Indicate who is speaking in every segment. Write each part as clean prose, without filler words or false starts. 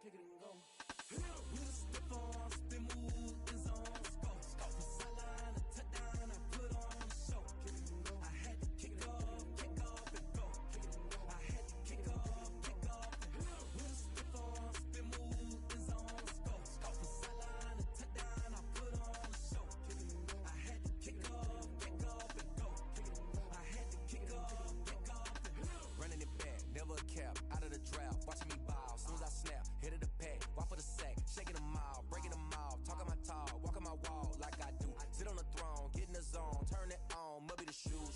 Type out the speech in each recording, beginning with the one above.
Speaker 1: kick it and go. With a stiff arm, spin move, in zone, go. From sideline to touchdown, I put on the show. Kick it and go. I had to kick off and go. Kick it and go. I had to kick off and go. With a stiff arm, spin move, in zone, go. From sideline to touchdown, I put on the show. Kick it and go. I had to kick off and go. Kick it and go. I had to kick off and go. Running it back, never a cap, out of the draft, watching me ball. Soon as I snap, hit of the pack, walk for the sack, shaking them all, breaking them off, talking my talk, walking my wall like I do. Sit on the throne, get in the zone, turn it on, must be the shoes,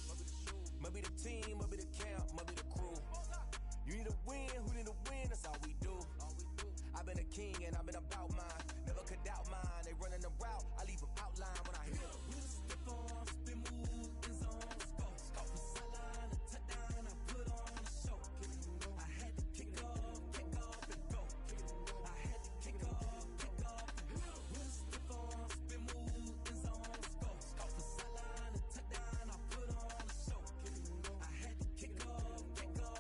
Speaker 1: must be the team, must be the camp, must be the crew. You need a win, who need a win, that's all we do. I've been a king and I've been about mine, never could doubt mine. They running the route, I leave them outline when I hit them. With a stiff arm, spin move, in zone, go. From sideline to touchdown, I put on the show. I had to kick off and go. I had to kick off and go. With a stiff arm, spin move, in zone, go. From sideline to touchdown, I put on the show. I had to kick off and go.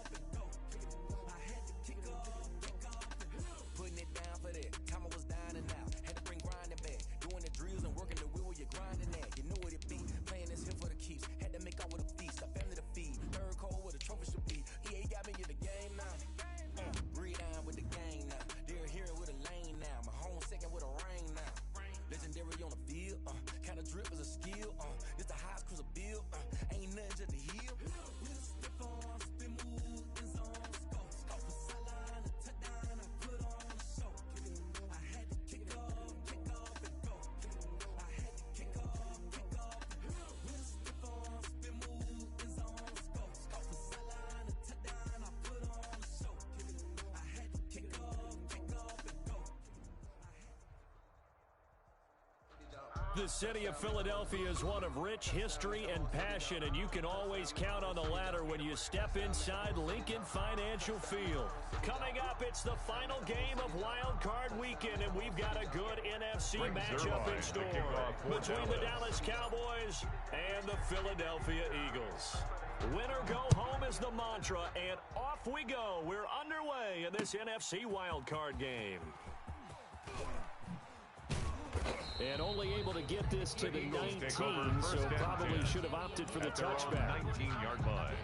Speaker 1: I had to kick off and go. Putting it down for that. Time I was down and out. Had to bring grinding back. Doing the drills and working the wheel where you're grinding at. You know what it be. Playing this here for the keeps. Had to make out with a feast. A family to feed. Third cold where the trophy should be. EA got me in the game now. Breathe down with the gang now. They're hearing with a lane now. My home second with a rain now. Legendary on the field. Kind of drip is a skill. This the highest cruiser bill. Ain't nothing just to heal. With a stiff arm, spin move, in zone, go. From sideline to touchdown, I put on the show. I had to kick off and go. I had to kick off and go. With a stiff arm, spin move, in zone, go. From sideline to touchdown, I put on the show. I had to kick off and go.
Speaker 2: The city of Philadelphia is one of rich history and passion, and you can always count on the ladder when you step inside Lincoln Financial Field. Coming up, it's the final game of Wild Card Weekend, and we've got a good NFC matchup in store between the Dallas Cowboys and the Philadelphia Eagles. Win or go home is the mantra, and off we go. We're underway in this NFC Wild Card game. And only able to get this to the 19, so probably should have opted for the touchback.
Speaker 3: 19-yard line.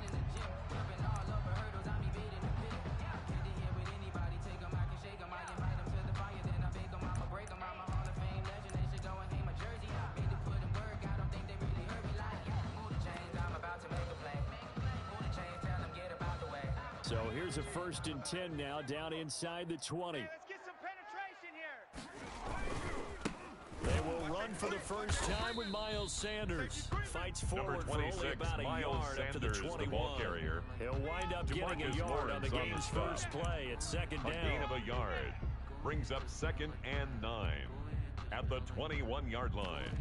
Speaker 2: So here's a 1st and 10 now, down inside the 20.
Speaker 4: Let's get some penetration here.
Speaker 2: They will run for the first time with Miles Sanders. Fights forward for only about a yard up to the 21. He'll wind up getting a yard on the game's first play. It's 2nd down.
Speaker 3: A gain of a yard brings up 2nd and 9 at the 21-yard line.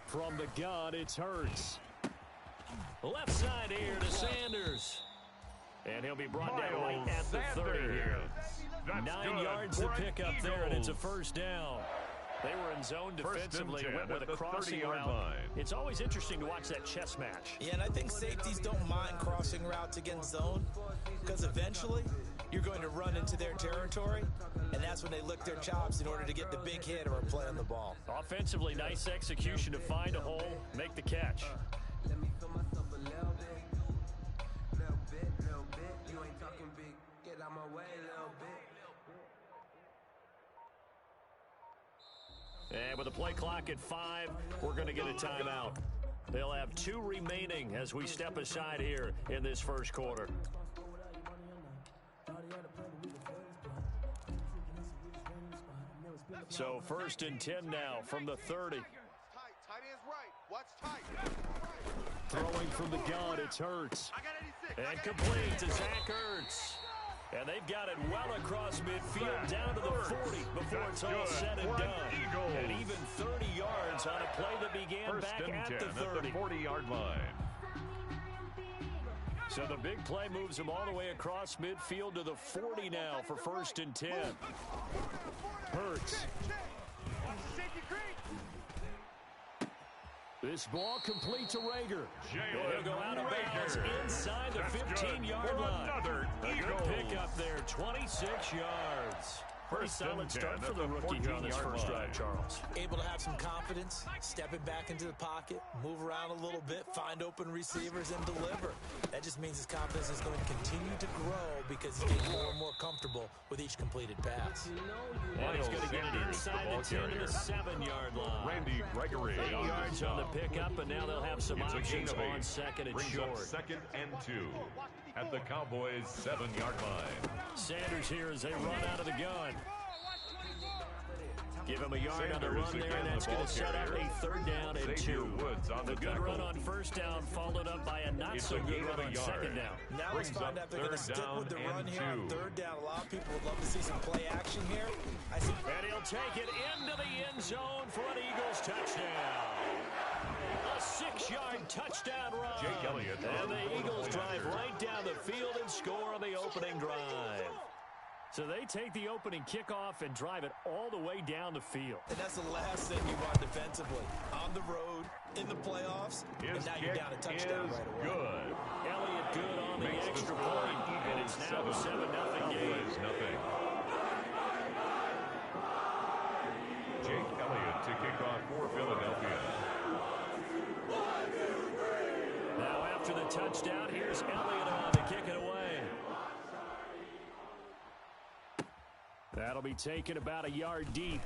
Speaker 2: From the gun, it's Hurts. Left side here to Sanders. And he'll be brought down right at the 30 here. 9 yards to pick up there, and it's a 1st down. They were in zone defensively, went with a crossing route. It's always interesting to watch that chess match.
Speaker 5: Yeah, and I think safeties don't mind crossing routes against zone, because eventually you're going to run into their territory, and that's when they lick their chops in order to get the big hit or a play on the ball.
Speaker 2: Offensively, nice execution to find a hole, make the catch.
Speaker 1: Let me feel myself a little bit. You ain't talking big. Get out my way a little bit.
Speaker 2: And with the play clock at 5, we're going to get a timeout. They'll have 2 remaining as we step aside here in this first quarter. So 1st and 10 now from the 30.
Speaker 4: Tight end's right. Watch tight.
Speaker 2: Throwing from the gun, it's Hurts. And complete to Zach Ertz. And they've got it well across midfield down to the 40 before it's all said and done. And even 30 yards on a play that began back at the 30.
Speaker 3: At the 40-yard line.
Speaker 2: So the big play moves him all the way across midfield to the 40 now for 1st and 10. Hurts. This ball complete to Rager. He'll go out of bounds inside the 15-yard line. A good pickup there, 26 yards. Pretty solid start for the rookie here on this first drive, Charles.
Speaker 5: Able to have some confidence, stepping back into the pocket, move around a little bit, find open receivers, and deliver. That just means his confidence is going to continue to grow because he's getting more and more comfortable with each completed pass.
Speaker 2: And he's going to get it inside the 10 to the 7-yard line.
Speaker 3: Randy Gregory.
Speaker 2: 8 yards on the pickup, and now they'll have some options on second and
Speaker 3: Brings
Speaker 2: short.
Speaker 3: up 2nd and 2 at the Cowboys' 7-yard line.
Speaker 2: Sanders here as they run out of the gun. Give him a yard on the run there, and that's going to set up a 3rd down and 2. The good run on 1st down followed up by a not-so-good run on 2nd down.
Speaker 5: Now let's find out if they're going to stick with the run here on 3rd down. A lot of people would love to see some play action here.
Speaker 2: And he'll take it into the end zone for an Eagles touchdown. A 6-yard touchdown run.
Speaker 3: Jake Elliott.
Speaker 2: And the Eagles drive right down the field and score on the opening drive. So they take the opening kickoff and drive it all the way down the field.
Speaker 5: And that's the last thing you want defensively. On the road, in the playoffs, and now you're down a touchdown right away.
Speaker 3: Good.
Speaker 2: Elliott good on the extra point, and it's now a 7-0 game.
Speaker 3: Jake Elliott to kick off for Philadelphia.
Speaker 2: Now after the touchdown, here's Elliott on to kick it away. That'll be taken about a yard deep.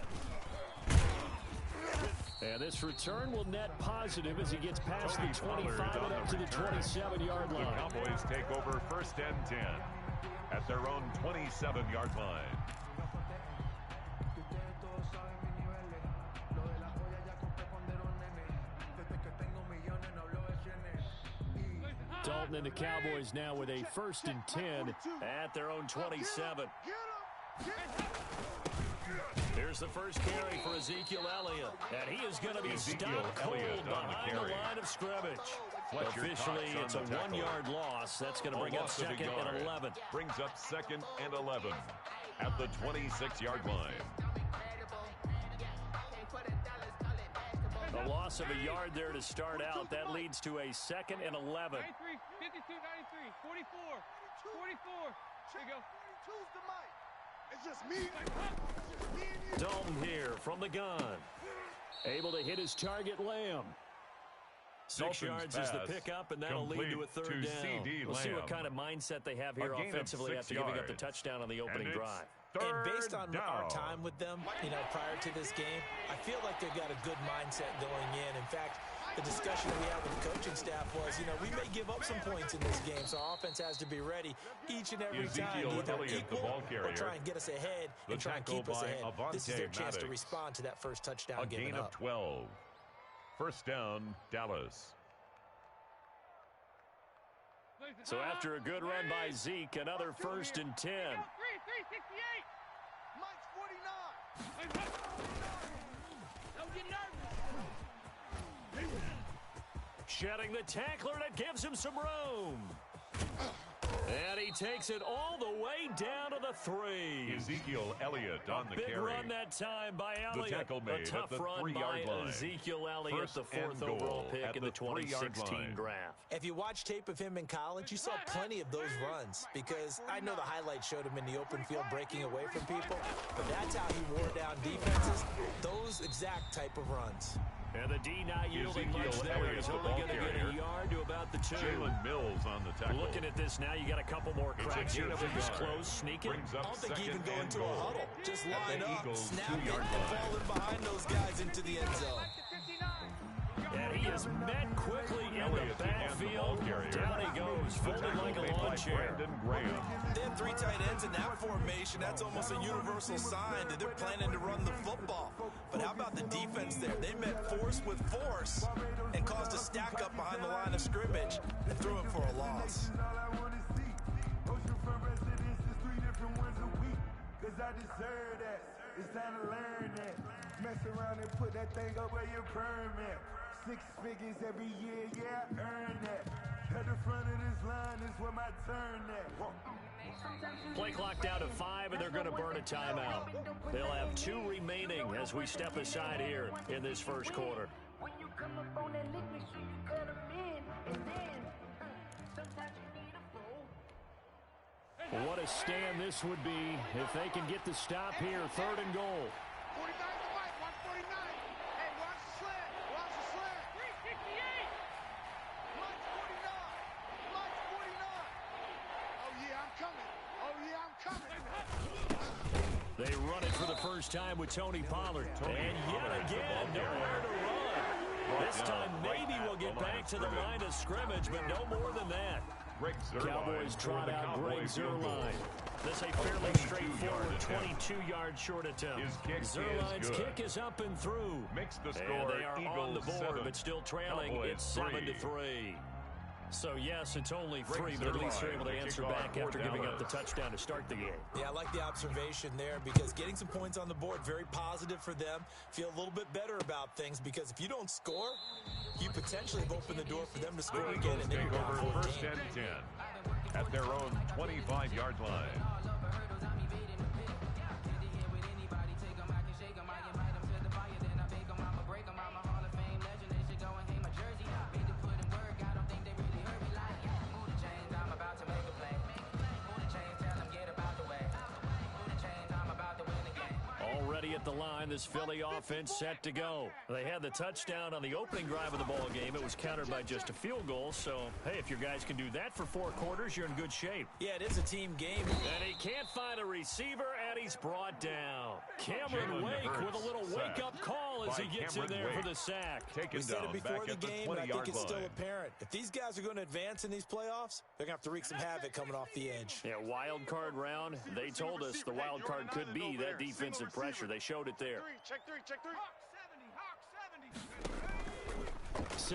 Speaker 2: And this return will net positive as he gets past the 25 and up to the 27-yard line.
Speaker 3: The Cowboys take over 1st and 10 at their own 27-yard line.
Speaker 2: Dalton and the Cowboys now with a 1st and 10 at their own 27. Here's the first carry for Ezekiel Elliott, and he is going to be stopped cold behind the line of scrimmage. Officially, it's a 1-yard loss. That's going to bring up 2nd and 11.
Speaker 3: Brings up 2nd and 11 at the 26-yard line.
Speaker 2: A loss of a yard there to start out. That leads to a 2nd and 11.
Speaker 6: 93, 52, 93, 44, 44. There you go.
Speaker 4: 42's the mic. It's just me. It's just me and you.
Speaker 2: Dalton here from the gun. Able to hit his target, Lamb. 6 yards is the pickup, and that'll lead to a 3rd down. We'll see what kind of mindset they have here offensively after giving up the touchdown on the opening drive.
Speaker 5: And based on our time with them, prior to this game, I feel like they've got a good mindset going in. In fact, the discussion we had with the coaching staff was, we may give up some points in this game, so our offense has to be ready each and every time, either equal or try and get us ahead and try and keep us ahead. This is their chance to respond to that first touchdown given up.
Speaker 3: A gain of 12. 1st down, Dallas.
Speaker 2: So after a good run by Zeke, another 1st and 10.
Speaker 6: 368.
Speaker 4: Mike's 49.
Speaker 6: Don't get nervous.
Speaker 2: Shedding the tackler, and it gives him some room. And he takes it all the way down to the 3.
Speaker 3: Ezekiel Elliott on the carry.
Speaker 2: Big run that time by Elliott.
Speaker 3: The tackle made
Speaker 2: a tough
Speaker 3: at the
Speaker 2: run
Speaker 3: 3-yard
Speaker 2: by
Speaker 3: line.
Speaker 2: Ezekiel Elliott, the 4th overall pick in the 2016 draft.
Speaker 5: If you watch tape of him in college, you saw plenty of those runs because I know the highlights showed him in the open field breaking away from people, but that's how he wore down defenses, those exact type of runs.
Speaker 2: And the D not yielding much there. He's only going to get a yard to about the 2.
Speaker 3: Jalen Mills on the tackle.
Speaker 2: Looking at this now, you got a couple more cracks here. Things close, sneaking.
Speaker 5: I don't think you even go into a huddle. Just line up, snap it, and fall in behind those guys into the end zone.
Speaker 2: And he is met quickly in the backfield. Down he goes, folded like a lawn chair.
Speaker 5: They have 3 tight ends in that formation. That's almost a universal sign that they're planning to run the football. But how about the defense there? They met force with force and caused a stack up behind the line of scrimmage and threw it for a loss.
Speaker 7: I deserve that. It's time to learn that. Mess around and put that thing up where your permit. 6 figures every year, yeah, I earn that. At the front of this line is where my turn at.
Speaker 2: Play clock down to 5, and they're going to burn a timeout. They'll have 2 remaining as we step aside here in this first quarter.
Speaker 8: When you come up on that lick, make sure you cut them in, and then sometimes you need a fool.
Speaker 2: What a stand this would be if they can get the stop here, 3rd and goal.
Speaker 4: 49 to Mike, 149. Hey, watch the slant. Watch the slant.
Speaker 6: 368.
Speaker 4: Mike 49. Mike 49. Oh, yeah, I'm coming. Oh, yeah, I'm coming.
Speaker 2: They run it for the first time with Tony Pollard. And yet again, nowhere to run. This time, maybe we'll get back to the line of scrimmage, but no more than that. Cowboys trot out Greg Zuerlein. This a fairly straightforward 22-yard short attempt. Zuerlein's kick is up and through.
Speaker 3: Makes the score.
Speaker 2: And they are on the board,
Speaker 3: 7.
Speaker 2: but still trailing.
Speaker 3: Cowboys
Speaker 2: It's 7-3. So, yes, it's only 3, but at least they're able to answer back after giving up the touchdown to start the game.
Speaker 5: Yeah, I like the observation there because getting some points on the board, very positive for them. Feel a little bit better about things because if you don't score, you potentially have opened the door for them to score
Speaker 3: The
Speaker 5: again.
Speaker 3: Eagles
Speaker 5: And
Speaker 3: take over 1st and 10 at their own 25-yard line.
Speaker 2: At the line, this Philly offense set to go. They had the touchdown on the opening drive of the ball game. It was countered by just a field goal. So, hey, if your guys can do that for 4 quarters, you're in good shape.
Speaker 5: Yeah, it is a team game.
Speaker 2: And he can't find a receiver, and he's brought down. Cameron Wake with a little wake-up call as he gets in there for the sack.
Speaker 5: We said it before the game, and I think it's still apparent. If these guys are going to advance in these playoffs, they're going to have to wreak some havoc coming off the edge.
Speaker 2: Yeah, wild card round. They told us the wild card could be that defensive pressure. They showed it there.
Speaker 4: Check 3, check 3.
Speaker 6: Hawk 70, Hawk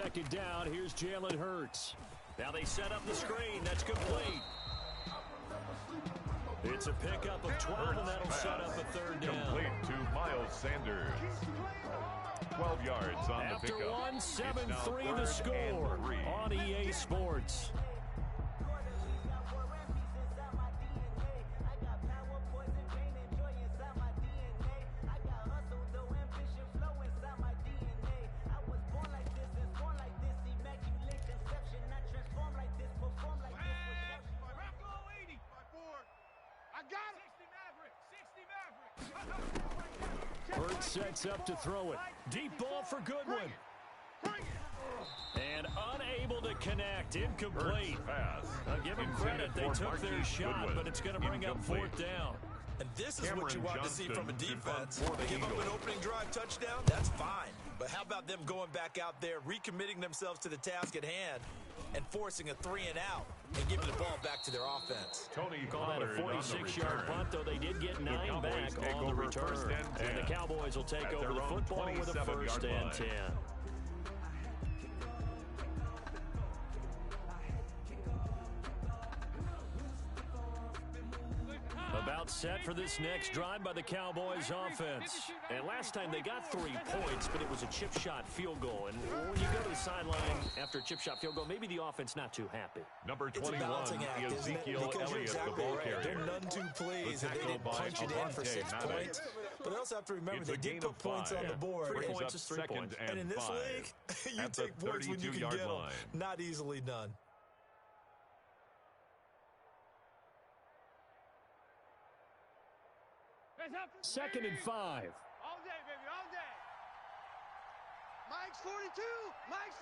Speaker 6: 70.
Speaker 2: 2nd down, here's Jalen Hurts. Now they set up the screen. That's complete. It's a pickup of 12, and that'll set up a 3rd down.
Speaker 3: Complete to Miles Sanders. 12 yards on the pickup.
Speaker 2: After 1, 7-3 the score on EA Sports. Hurts sets up to throw it. Deep ball for Goodwin. And unable to connect. Incomplete. I'll give them credit. They took their shot, but it's going to bring up 4th down.
Speaker 5: And this is what you want to see from a defense. Give up an opening drive touchdown, that's fine. But how about them going back out there, recommitting themselves to the task at hand, and forcing a 3-and-out and giving the ball back to their offense?
Speaker 3: Tony
Speaker 2: Call that a 46-yard punt, though they did get 9 back on the return. And the Cowboys will take over the football with a 1st and 10. About set for this next drive by the Cowboys offense. And last time they got 3 points, but it was a chip shot field goal. And when you go to the sideline after a chip shot field goal, maybe the offense not too happy.
Speaker 3: Number 21,
Speaker 5: it's a balancing act,
Speaker 3: Ezekiel
Speaker 5: because you're
Speaker 3: Elliott,
Speaker 5: exactly
Speaker 3: the ball
Speaker 5: right.
Speaker 3: carrier.
Speaker 5: They're none too pleased that they didn't punch it in for 6 points. But they also have to remember they did put points on the board.
Speaker 2: 3 points is 3 points.
Speaker 5: And in this league, you take points when you can get them. Not easily done.
Speaker 2: Second and 5.
Speaker 6: All day, baby, all day.
Speaker 4: Mike's 42. Mike's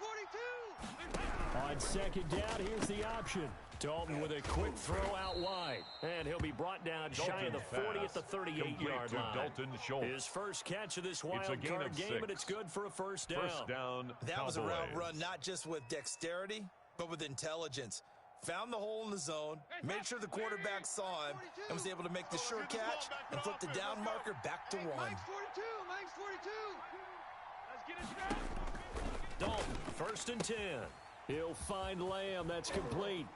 Speaker 4: 42.
Speaker 2: On 2nd down, here's the option. Dalton with a quick throw out wide. And he'll be brought down shy of the 40 at the 38-yard line. His first catch of this wild card game, and it's good for a 1st down.
Speaker 3: First down,
Speaker 5: that was a route run not just with dexterity, but with intelligence. Found the hole in the zone, made sure the quarterback saw him, and was able to make the sure catch and flip the down marker back to 1.
Speaker 4: Mike's 42. Mike's 42.
Speaker 6: Let's get it straight.
Speaker 2: Dalton, 1st and 10. He'll find Lamb. That's complete.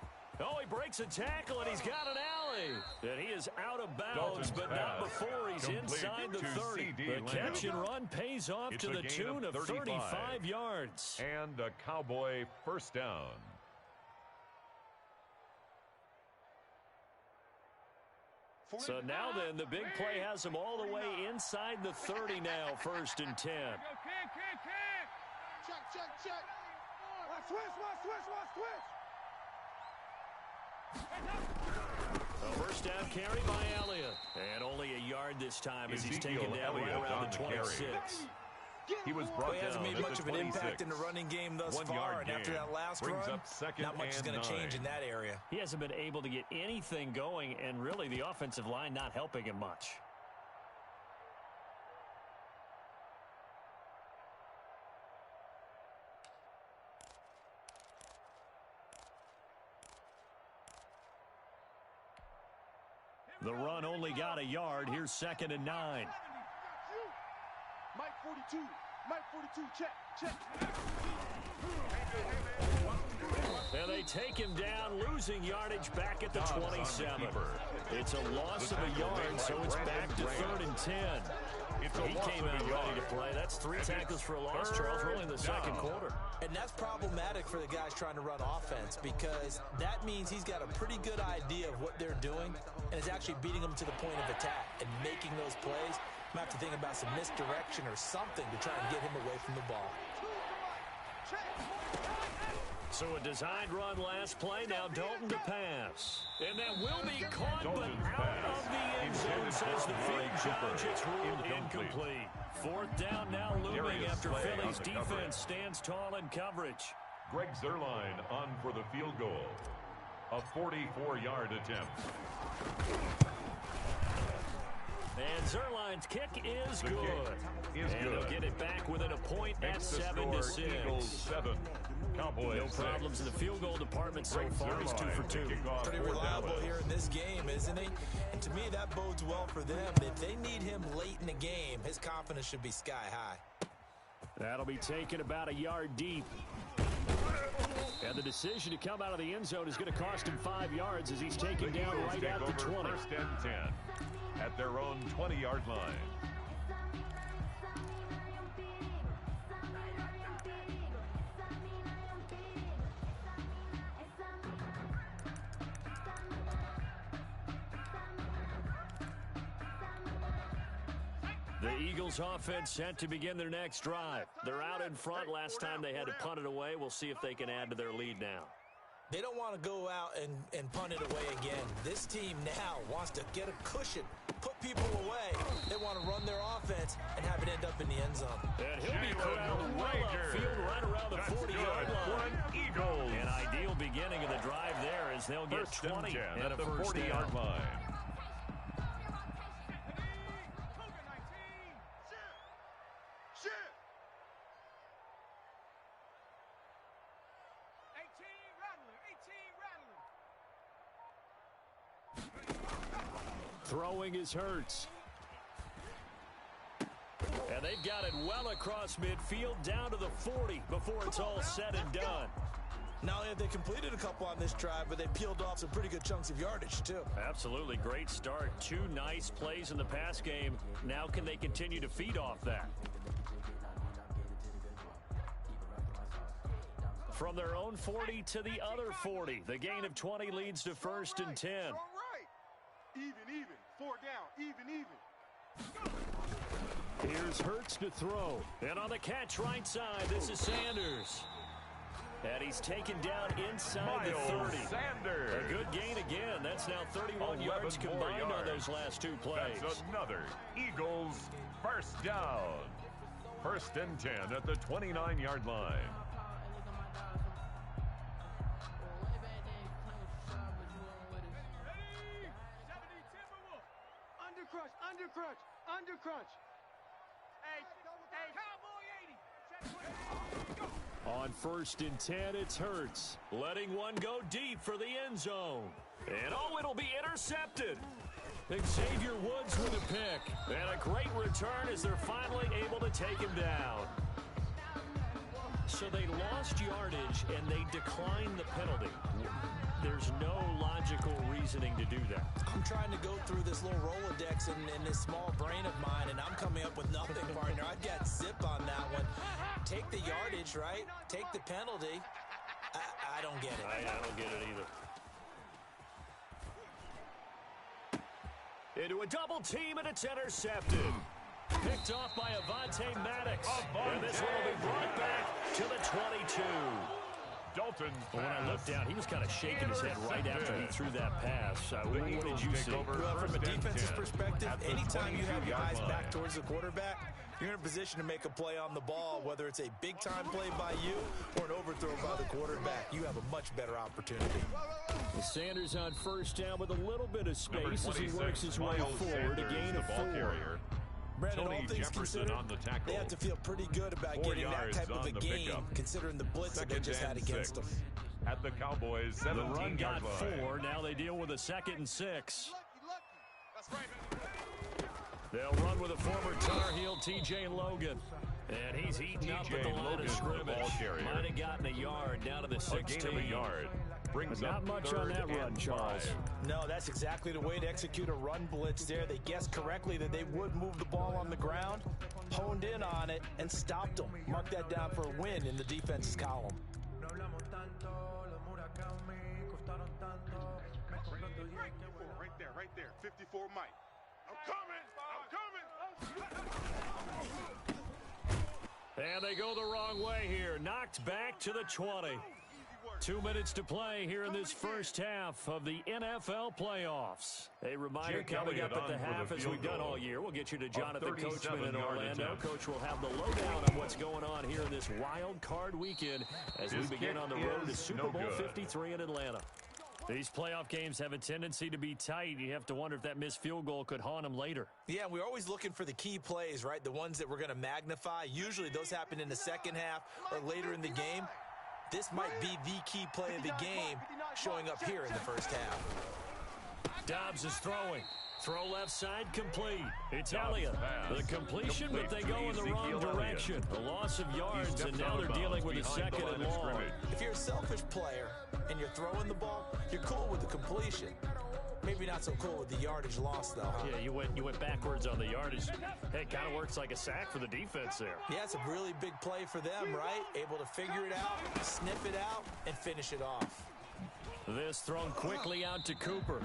Speaker 2: Oh, he breaks a tackle, and he's got an alley. And he is out of bounds, but not before he's inside the 30. The catch and run pays off to the tune of 35 yards.
Speaker 3: And a Cowboy first down.
Speaker 2: So now then, the big play has him all the way inside the 30 now, 1st and 10.
Speaker 4: Check. Watch switch.
Speaker 2: A first down carry by Elliott. And only a yard this time as he's taken down right around the 26.
Speaker 3: He was brought
Speaker 5: he hasn't
Speaker 3: down
Speaker 5: made much
Speaker 3: at
Speaker 5: of
Speaker 3: the
Speaker 5: an
Speaker 3: 26.
Speaker 5: impact in the running game thus
Speaker 3: 1
Speaker 5: far,
Speaker 3: yard
Speaker 5: and after
Speaker 3: gain.
Speaker 5: that last
Speaker 3: Brings
Speaker 5: run,
Speaker 3: up 2nd
Speaker 5: not much is going to change in that area.
Speaker 2: He hasn't been able to get anything going, and really the offensive line not helping him much. The run only got a yard. Here's 2nd and 9.
Speaker 4: Mike 42, check.
Speaker 2: And they take him down, losing yardage back at the 27. It's a loss of a yard, so it's back to 3rd and 10. He came out ready to play. That's 3 tackles for a loss, Charles, really in the second quarter.
Speaker 5: And that's problematic for the guys trying to run offense, because that means he's got a pretty good idea of what they're doing, and is actually beating them to the point of attack and making those plays. I'm going to have to think about some misdirection or something to try and get him away from the ball.
Speaker 2: So a designed run last play. Now Dalton to pass. And that will be caught, but out of the end zone, says the field judge. It's ruled incomplete. 4th down now looming after Philly's defense stands tall in coverage.
Speaker 3: Greg Zuerlein on for the field goal. A 44-yard attempt.
Speaker 2: And Zuerlein's kick is good. And they'll get it back within a point at 7-6.
Speaker 3: Eagles 7. Cowboys
Speaker 2: no problems in the field goal department so far. He's 2 for 2.
Speaker 5: Pretty reliable here in this game, isn't he? And to me, that bodes well for them. If they need him late in the game, his confidence should be sky high.
Speaker 2: That'll be taken about a yard deep. And the decision to come out of the end zone is going to cost him 5 yards as he's taken down right at the 20.
Speaker 3: 1st and 10 at their own 20-yard line.
Speaker 2: The Eagles offense set to begin their next drive. They're out in front. Last time they had to punt it away. We'll see if they can add to their lead now.
Speaker 5: They don't want to go out and punt it away again. This team now wants to get a cushion, put people away. They want to run their offense and have it end up in the end zone.
Speaker 2: And he'll be corralled well upfield right around the 40-yard line.
Speaker 3: Eagles.
Speaker 2: An ideal beginning of the drive there as they'll get 20
Speaker 3: at the 40-yard line.
Speaker 2: Throwing is Hurts. And they've got it well across midfield down to the 40 before it's all said and done.
Speaker 5: Not only have they completed a couple on this drive, but they peeled off some pretty good chunks of yardage, too.
Speaker 2: Absolutely. Great start. 2 nice plays in the pass game. Now can they continue to feed off that? From their own 40 to the other 40. The gain of 20 leads to 1st and 10.
Speaker 4: All right. Even. 4 down. Even.
Speaker 2: Here's Hurts to throw. And on the catch right side, this is Sanders. And he's taken down inside the 30.
Speaker 3: Sanders.
Speaker 2: A good gain again. That's now 31 yards combined on those last 2 plays.
Speaker 3: That's another Eagles first down. 1st and 10 at the 29-yard line.
Speaker 4: Undercrunch. Hey, Cowboy 80.
Speaker 2: On 1st and 10, it's Hurts. Letting one go deep for the end zone. And it'll be intercepted. Xavier Woods with a pick. And a great return as they're finally able to take him down. So they lost yardage and they declined the penalty. there's no logical reasoning to do that.
Speaker 5: I'm trying to go through this little Rolodex in this small brain of mine, and I'm coming up with nothing, partner. I've got zip on that one. Take the yardage, right? Take the penalty. I don't get it.
Speaker 2: I don't get it either. Into a double team, and it's intercepted. Picked off by Avonte Maddox. And this one will be brought back to the 22.
Speaker 3: Dalton.
Speaker 2: When I looked down, he was kind of shaking his head right after he threw that pass. What did you see?
Speaker 5: Well, from a defensive perspective, anytime you have your eyes back towards the quarterback, you're in a position to make a play on the ball, whether it's a big-time play by you or an overthrow by the quarterback. You have a much better opportunity.
Speaker 2: Sanders on first down with a little bit of space as he works his way forward, a gain of 4.
Speaker 5: Brandon,
Speaker 3: Tony
Speaker 5: all things
Speaker 3: Jefferson
Speaker 5: considered,
Speaker 3: on the tackle.
Speaker 5: they have to feel pretty good about
Speaker 3: 4
Speaker 5: getting that type of a game,
Speaker 3: pickup.
Speaker 5: considering the blitz that they just had against them.
Speaker 3: At the Cowboys' 17-yard line.
Speaker 2: The run got 4. Now they deal with a 2nd and 6. They'll run with a former Tar Heel, T.J. Logan. And he's eating up at the line of scrimmage. Might have gotten a yard down to the 16.
Speaker 3: A gain of a yard. Brings
Speaker 2: not much on that run, Charles.
Speaker 5: No, that's exactly the way to execute a run blitz there. They guessed correctly that they would move the ball on the ground, honed in on it, and stopped them. Mark that down for a win in the defense's column.
Speaker 4: Right there. 54 Mike. I'm coming.
Speaker 2: And they go the wrong way here. Knocked back to the 20. 2 minutes to play here in this first half of the NFL playoffs. A reminder coming up at the half, as we've done all year. We'll get you to Jonathan Coachman in Orlando. Coach will have the lowdown on what's going on here in this wild card weekend as we begin on the road to Super Bowl 53 in Atlanta. These playoff games have a tendency to be tight. You have to wonder if that missed field goal could haunt them later.
Speaker 5: Yeah, we're always looking for the key plays, right? The ones that we're going to magnify. Usually those happen in the second half or later in the game. This might be the key play of the game showing up here in the first half.
Speaker 2: Dobbs is throwing. Throw left side complete. It's Elliott. The completion, but they go in the wrong direction. A loss of yards, and now they're dealing with a 2nd and long.
Speaker 5: If you're a selfish player and you're throwing the ball, you're cool with the completion. Maybe not so cool with the yardage loss, though. Huh?
Speaker 2: Yeah, you went backwards on the yardage. Hey, it kind of works like a sack for the defense there.
Speaker 5: Yeah, it's a really big play for them, right? Able to figure it out, sniff it out, and finish it off.
Speaker 2: This thrown quickly out to Cooper.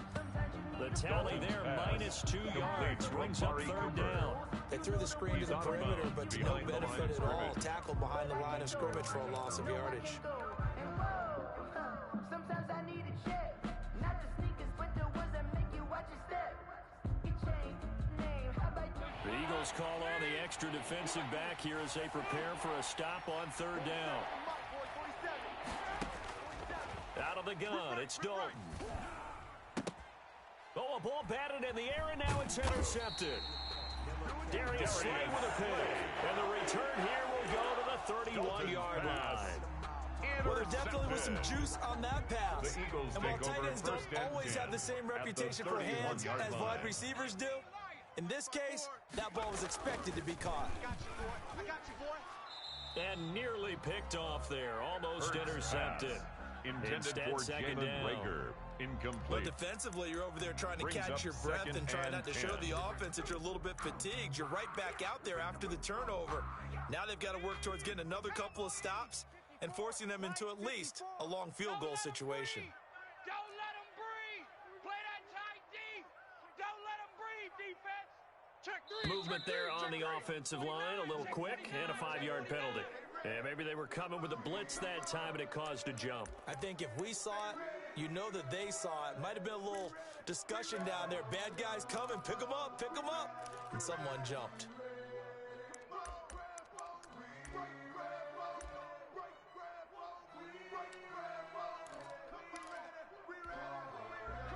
Speaker 2: The tally there, -2 yards, brings up 3rd down.
Speaker 5: They threw the screen to the perimeter, but to no benefit at all. Tackled behind the line of scrimmage for a loss of yardage.
Speaker 8: Sometimes I need a check. Not the sneakers, but the ones that make you watch your step. Your chain, name, how about you?
Speaker 2: The Eagles call on the extra defensive back here as they prepare for a stop on 3rd down. Out of the gun, it's Dalton. Oh, a ball batted in the air, and now it's intercepted. Darius Slay with a pick. And the return here will go to the 31-yard line.
Speaker 5: Well, there definitely was some juice on that pass. And while tight ends don't always have the same reputation for hands as wide receivers do, in this case, that ball was expected to be caught.
Speaker 4: I got you, boy.
Speaker 2: And nearly picked off there. Almost intercepted.
Speaker 3: Instead, for 2nd down. Incomplete.
Speaker 5: But defensively, you're over there trying to catch your breath and try not to show the offense that you're a little bit fatigued. You're right back out there after the turnover. Now they've got to work towards getting another couple of stops and forcing them into at least a long field goal situation.
Speaker 6: Don't let them breathe. Play that tight D. Don't let them breathe, defense. Check 3.
Speaker 2: Movement there on the offensive line, a little quick, and a 5-yard penalty. Yeah, maybe they were coming with a blitz that time, and it caused a jump.
Speaker 5: I think if we saw it, you know that they saw it. Might have been a little discussion down there. Bad guys coming, pick them up, and someone jumped.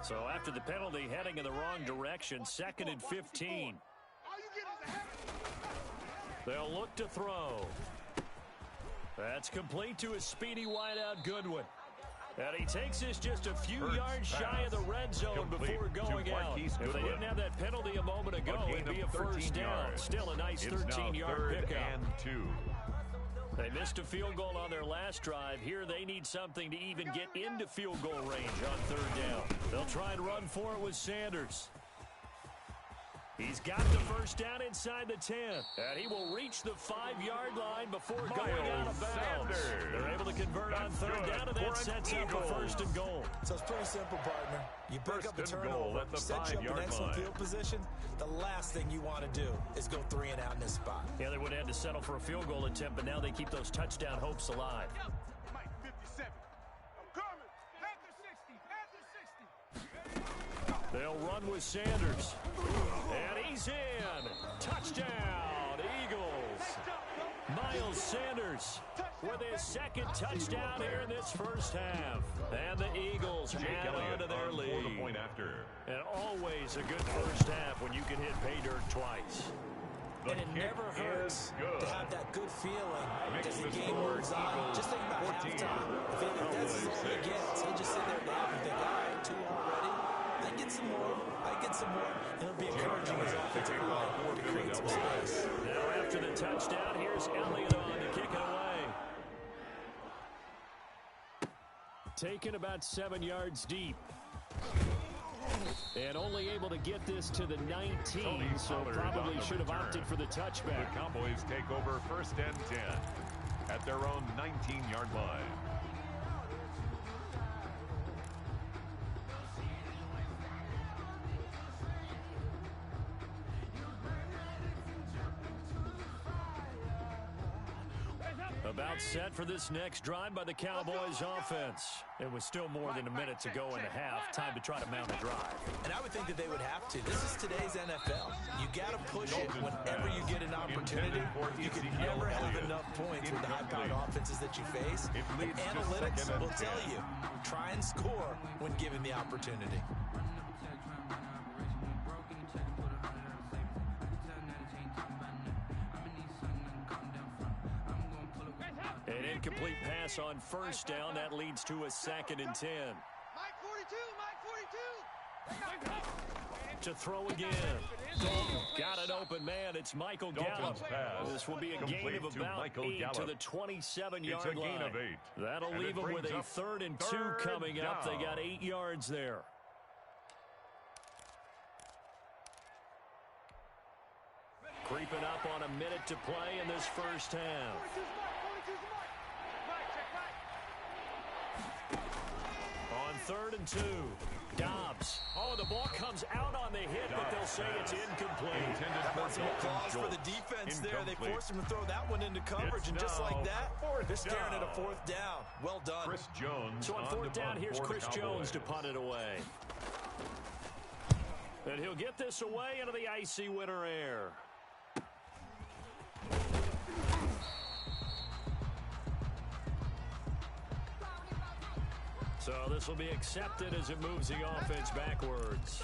Speaker 2: So after the penalty, heading in the wrong direction, 2nd and 15. They'll look to throw. That's complete to a speedy wideout Goodwin. And he takes this just a few yards shy of the red zone before going out. If they didn't have that penalty a moment ago, it'd be a 1st down. Still a nice 13-yard pickup.
Speaker 3: And 2.
Speaker 2: They missed a field goal on their last drive. Here they need something to even get into field goal range on third down. They'll try and run for it with Sanders. He's got the first down inside the 10. And he will reach the 5-yard line before going out of bounds. They're able to convert on third down, and that sets up a first and goal.
Speaker 5: So it's pretty simple, partner. You pick up a turnover, set you up in excellent field position. The last thing you want to do is go 3 and out in this spot.
Speaker 2: Yeah, they would have had to settle for a field goal attempt, but now they keep those touchdown hopes alive.
Speaker 4: Mike 57. I'm coming. Panther 60. Panther 60.
Speaker 2: They'll run with Sanders. And he's in. Touchdown, Eagles. Miles Sanders with his second touchdown here in this first half. And the Eagles add on to their lead.
Speaker 3: The point after.
Speaker 2: And always a good first half when you can hit pay dirt twice.
Speaker 5: And it never hurts to have that good feeling as the game moves on. Just think about halftime. If that's all he gets, he'll just sit there down and think, all right, 2 already. I get some more. And it'll be encouraging his offensive line to create some space.
Speaker 2: Now after the touchdown, here's Elliott on to kick it away. Taken about 7 yards deep. And only able to get this to the 19, so probably should have opted for the touchback.
Speaker 3: The Cowboys take over first and 10 at their own 19-yard line.
Speaker 2: About set for this next drive by the Cowboys offense. It was still more than a minute to go in the half. Time to try to mount a drive.
Speaker 5: And I would think that they would have to. This is today's NFL. You got to push it whenever you get an opportunity. You can never have enough points with the high-powered offenses that you face. And analytics will tell you, try and score when given the opportunity.
Speaker 2: An incomplete pass on first down. That leads to a 2nd and 10.
Speaker 6: Mike 42, Mike 42.
Speaker 2: To throw again. Got an open man. It's Michael Gallup. This will be a gain of about 8 to the 27-yard line.
Speaker 3: Gain of 8.
Speaker 2: That'll leave them with a 3rd and 2 coming up. They got 8 yards there. Creeping up on a minute to play in this first half. On 3rd and 2, Dobbs. Oh, the ball comes out on the hit, but they'll say it's incomplete.
Speaker 5: That's applause for the defense there. They forced him to throw that one into coverage, and just like that, they're staring at a 4th down. Well done.
Speaker 3: Chris Jones.
Speaker 2: So on 4th down, here's Chris Jones to punt it away. And he'll get this away into the icy winter air. So this will be accepted as it moves the offense backwards.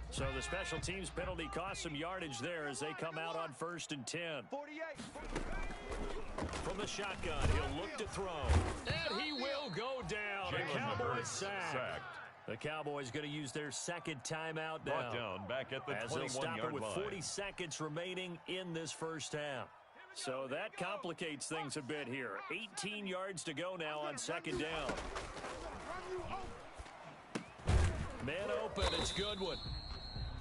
Speaker 2: So the special teams penalty cost some yardage there as they come out on 1st and 10.
Speaker 6: 48.
Speaker 2: From the shotgun, he'll look to throw. And he will go down. A Cowboys sack. The Cowboys going to use their 2nd timeout now.
Speaker 3: Brought down back at the 21-yard line.
Speaker 2: As they'll stop it with 40 seconds remaining in this first half. So that complicates things a bit here. 18 yards to go now on 2nd down. Man open, it's Goodwin.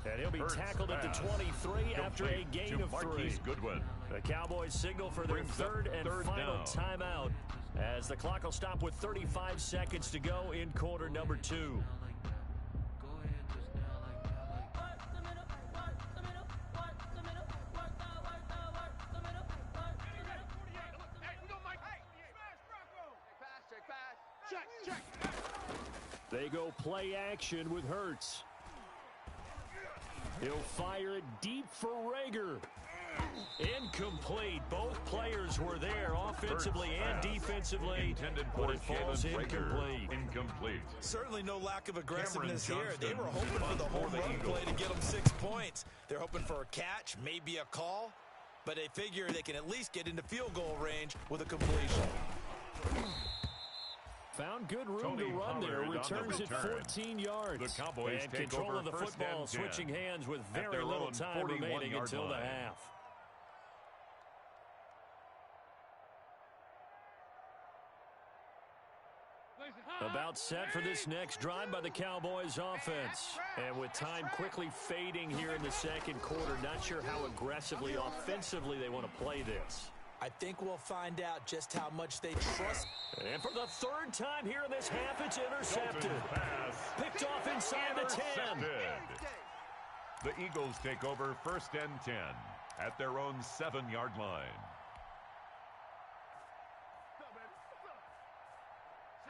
Speaker 2: And he'll be tackled at the 23 after a gain of 3.
Speaker 3: Goodwin.
Speaker 2: The Cowboys signal for their 3rd and final timeout as the clock will stop with 35 seconds to go in quarter number 2. They go play action with Hurts. He'll fire it deep for Rager. Incomplete. Both players were there offensively and defensively, but it falls incomplete.
Speaker 5: Certainly no lack of aggressiveness here. They were hoping for the home run play to get them 6 points. They're hoping for a catch, maybe a call, but they figure they can at least get into field goal range with a completion.
Speaker 2: found good room
Speaker 3: Tony
Speaker 2: to run there.
Speaker 3: Pollard on the
Speaker 2: Returns at
Speaker 3: return.
Speaker 2: 14 yards.
Speaker 3: The Cowboys
Speaker 2: and
Speaker 3: take
Speaker 2: control
Speaker 3: over
Speaker 2: of the
Speaker 3: first
Speaker 2: football,
Speaker 3: and 10
Speaker 2: switching hands with
Speaker 3: at
Speaker 2: very
Speaker 3: their
Speaker 2: little
Speaker 3: own
Speaker 2: time remaining
Speaker 3: 41-yard
Speaker 2: until the
Speaker 3: line.
Speaker 2: half. About set for this next drive by the Cowboys offense. And with time quickly fading here in the second quarter, not sure how aggressively offensively they want to play this.
Speaker 5: I think we'll find out just how much they trust.
Speaker 2: And for the third time here in this half, it's intercepted.
Speaker 3: Pass.
Speaker 2: Picked off inside the 10.
Speaker 3: Intercepted. The Eagles take over first and 10 at their own 7-yard line.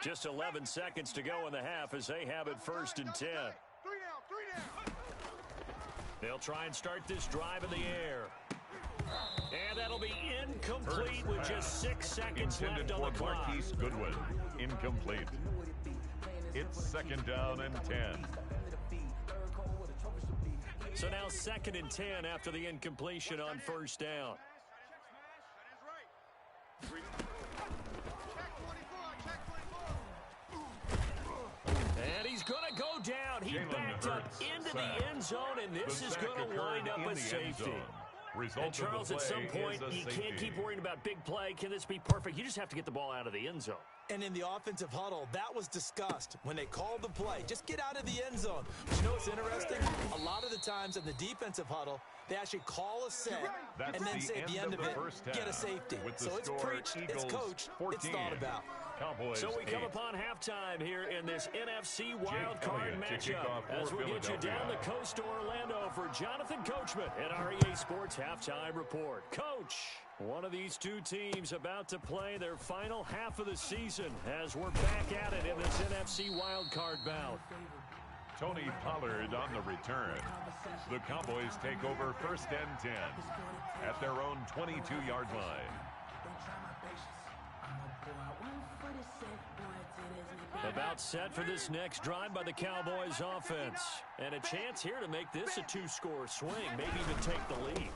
Speaker 2: Just 11 seconds to go in the half as they have it first and 10.
Speaker 4: 3 down, 3 down.
Speaker 2: They'll try and start this drive in the air. And that'll be incomplete with just 6 seconds left on the clock.
Speaker 3: Marquise Goodwin. Incomplete. It's second down and 10.
Speaker 2: So now second and 10 after the incompletion on first down. And he's going to go down. He backed up into the end zone, and this is going to wind up a safety. And Charles, at some point, you can't keep worrying about big play. Can this be perfect? You just have to get the ball out of the end zone.
Speaker 5: And in the offensive huddle, that was discussed when they called the play. Just get out of the end zone. But you know what's interesting? A lot of the times in the defensive huddle, they actually call a set and then say at the end of it, get a safety. So it's preached, it's coached, it's thought about.
Speaker 3: Cowboys
Speaker 2: so we come upon halftime here in this NFC wildcard matchup as we get you down the coast to Orlando for Jonathan Coachman at our EA Sports Halftime Report. Coach, one of these two teams about to play their final half of the season as we're back at it in this NFC wildcard bout.
Speaker 3: Tony Pollard on the return. The Cowboys take over first and 10 at their own 22-yard line.
Speaker 2: About set for this next drive by the Cowboys offense. And a chance here to make this a 2-score swing, maybe even take the lead.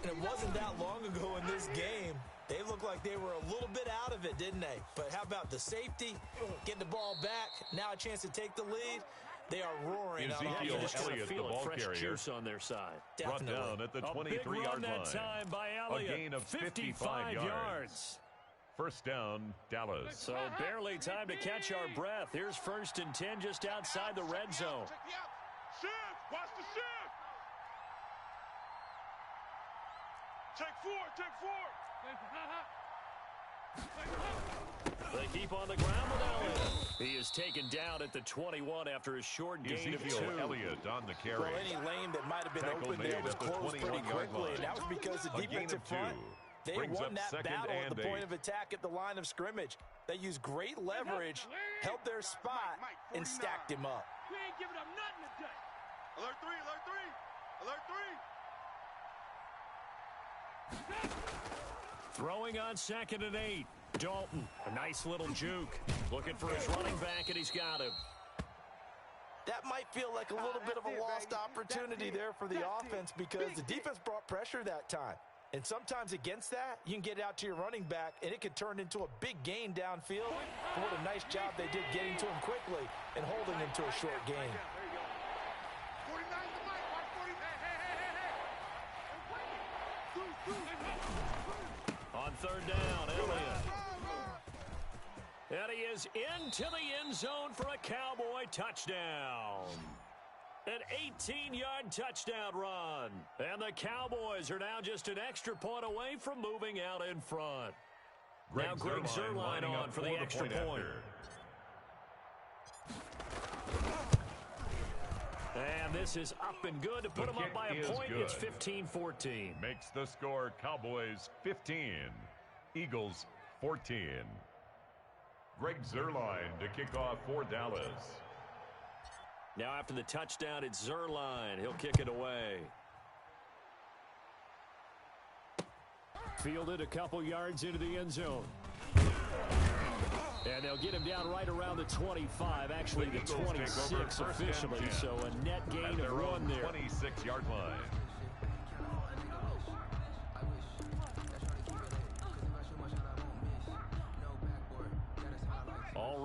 Speaker 5: And it wasn't that long ago in this game. They looked like they were a little bit out of it, didn't they? But how about the safety? Getting the ball back, now a chance to take the lead. They are roaring out.
Speaker 3: Ezekiel
Speaker 2: just
Speaker 3: Elliott, the ball
Speaker 2: fresh
Speaker 3: carrier,
Speaker 2: juice on their side.
Speaker 3: brought down at the 23-yard line.
Speaker 2: That time by Elliott.
Speaker 3: A gain of 55 yards. First down, Dallas.
Speaker 2: So barely time to catch our breath. Here's first and 10 just outside the red zone.
Speaker 6: Shift! Watch the shift! Take 4, take 4!
Speaker 2: They keep on the ground with Elliott. He is taken down at the 21 after a short gain of 2.
Speaker 3: Ezekiel Elliott on the carry.
Speaker 5: Well, any lane that might have been open there was closed pretty quickly, and that was because the defensive front, they won that battle at the point of attack at the line of scrimmage. They used great leverage, held their spot, and stacked him up.
Speaker 6: We ain't giving up nothing today. Alert 3, alert 3, alert 3.
Speaker 2: Throwing on second and 8. Dalton, a nice little juke. Looking for his running back, and he's got him.
Speaker 5: That might feel like a little bit of a lost opportunity there for the offense because the defense brought pressure that time. And sometimes against that, you can get out to your running back, and it could turn into a big gain downfield. But what a nice job they did getting to him quickly and holding him to a short gain.
Speaker 4: 49 the mic. Watch 40.
Speaker 2: On third down, Elliott. And he is into the end zone for a Cowboy touchdown. An 18-yard touchdown run. And the Cowboys are now just an extra point away from moving out in front. Now Greg Zuerlein on for the extra point. And this is up and good to put them up by a point. It's 15-14.
Speaker 3: Makes the score Cowboys 15, Eagles 14. Greg Zuerlein to kick off for Dallas.
Speaker 2: Now after the touchdown, it's Zuerlein. He'll kick it away. Fielded a couple yards into the end zone. And they'll get him down right around the 25, actually the 26 officially. So a net gain of 1 there.
Speaker 3: 26-yard line.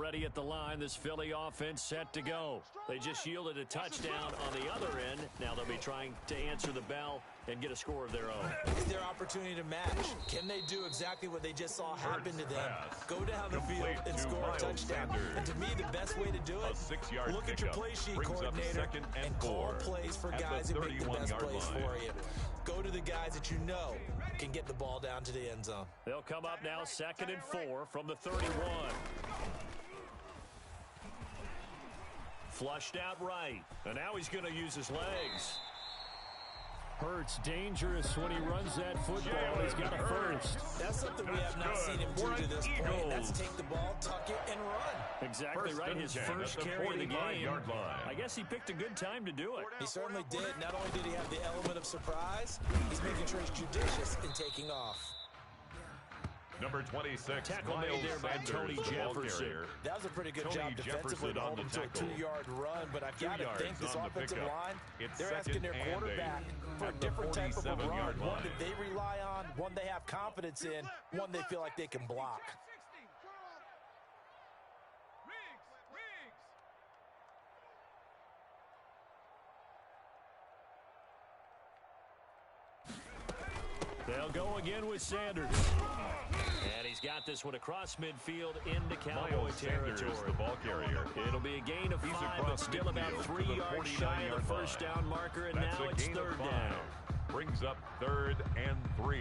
Speaker 2: ready at the line. This Philly offense set to go. They just yielded a touchdown on the other end. Now they'll be trying to answer the bell and get a score of their own.
Speaker 5: It's their opportunity to match. Can they do exactly what they just saw happen to them? Go down the field and score a touchdown. And to me, the best way to do it, look at your play sheet coordinator and call plays for guys who make the best plays for you. Go to the guys that you know can get the ball down to the end zone.
Speaker 2: They'll come up now 2nd and 4 from the 31. Flushed out right. And now he's going to use his legs. Hurts dangerous when he runs that football. He's got a first.
Speaker 5: That's something we have not seen him do to this point. That's take the ball, tuck it, and run.
Speaker 2: Exactly right. His first carry of the game. I guess he picked a good time to do it.
Speaker 5: He certainly did. Not only did he have the element of surprise, he's making sure he's judicious in taking off.
Speaker 3: Number 26,
Speaker 2: tackle made there by Tony Jefferson.
Speaker 5: That was a pretty good job defensively to hold him to a 2-yard run, but I've got to think this offensive line, they're asking their quarterback for a different type of a run, one that they rely on, one they have confidence in, one they feel like they can block.
Speaker 2: They'll go again with Sanders. And he's got this one across midfield into Cowboy territory.
Speaker 3: The ball carrier.
Speaker 2: It'll be a gain of 5, but still about 3 yards shy of the first down marker, and now it's 3rd down.
Speaker 3: Brings up 3rd and 3.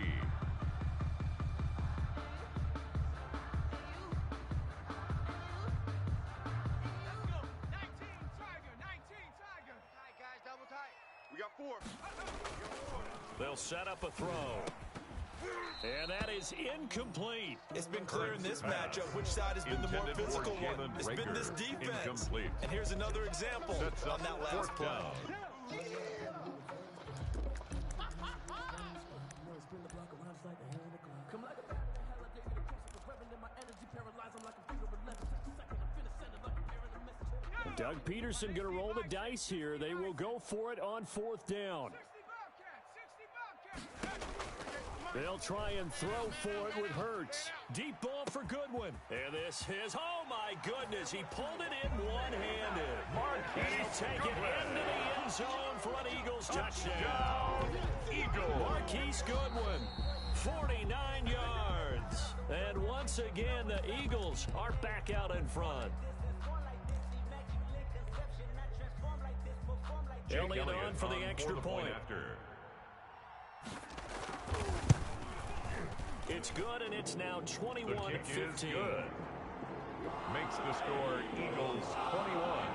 Speaker 4: We got 4.
Speaker 2: They'll set up a throw. And that is incomplete.
Speaker 5: It's been clear in this matchup which side has been the more physical one. It's been this defense. And here's another example on that last play.
Speaker 2: Doug Peterson going to roll the dice here. They will go for it on 4th down. They'll try and throw for it with Hurts. Deep ball for Goodwin. And this is, oh my goodness, he pulled it in one-handed. And he'll take it into the end zone for an Eagles touchdown. Marquise Goodwin, 49 yards. And once again, the Eagles are back out in front. Elliott on for the extra point. It's good, and it's now 21-15.
Speaker 3: Makes the score Eagles 21,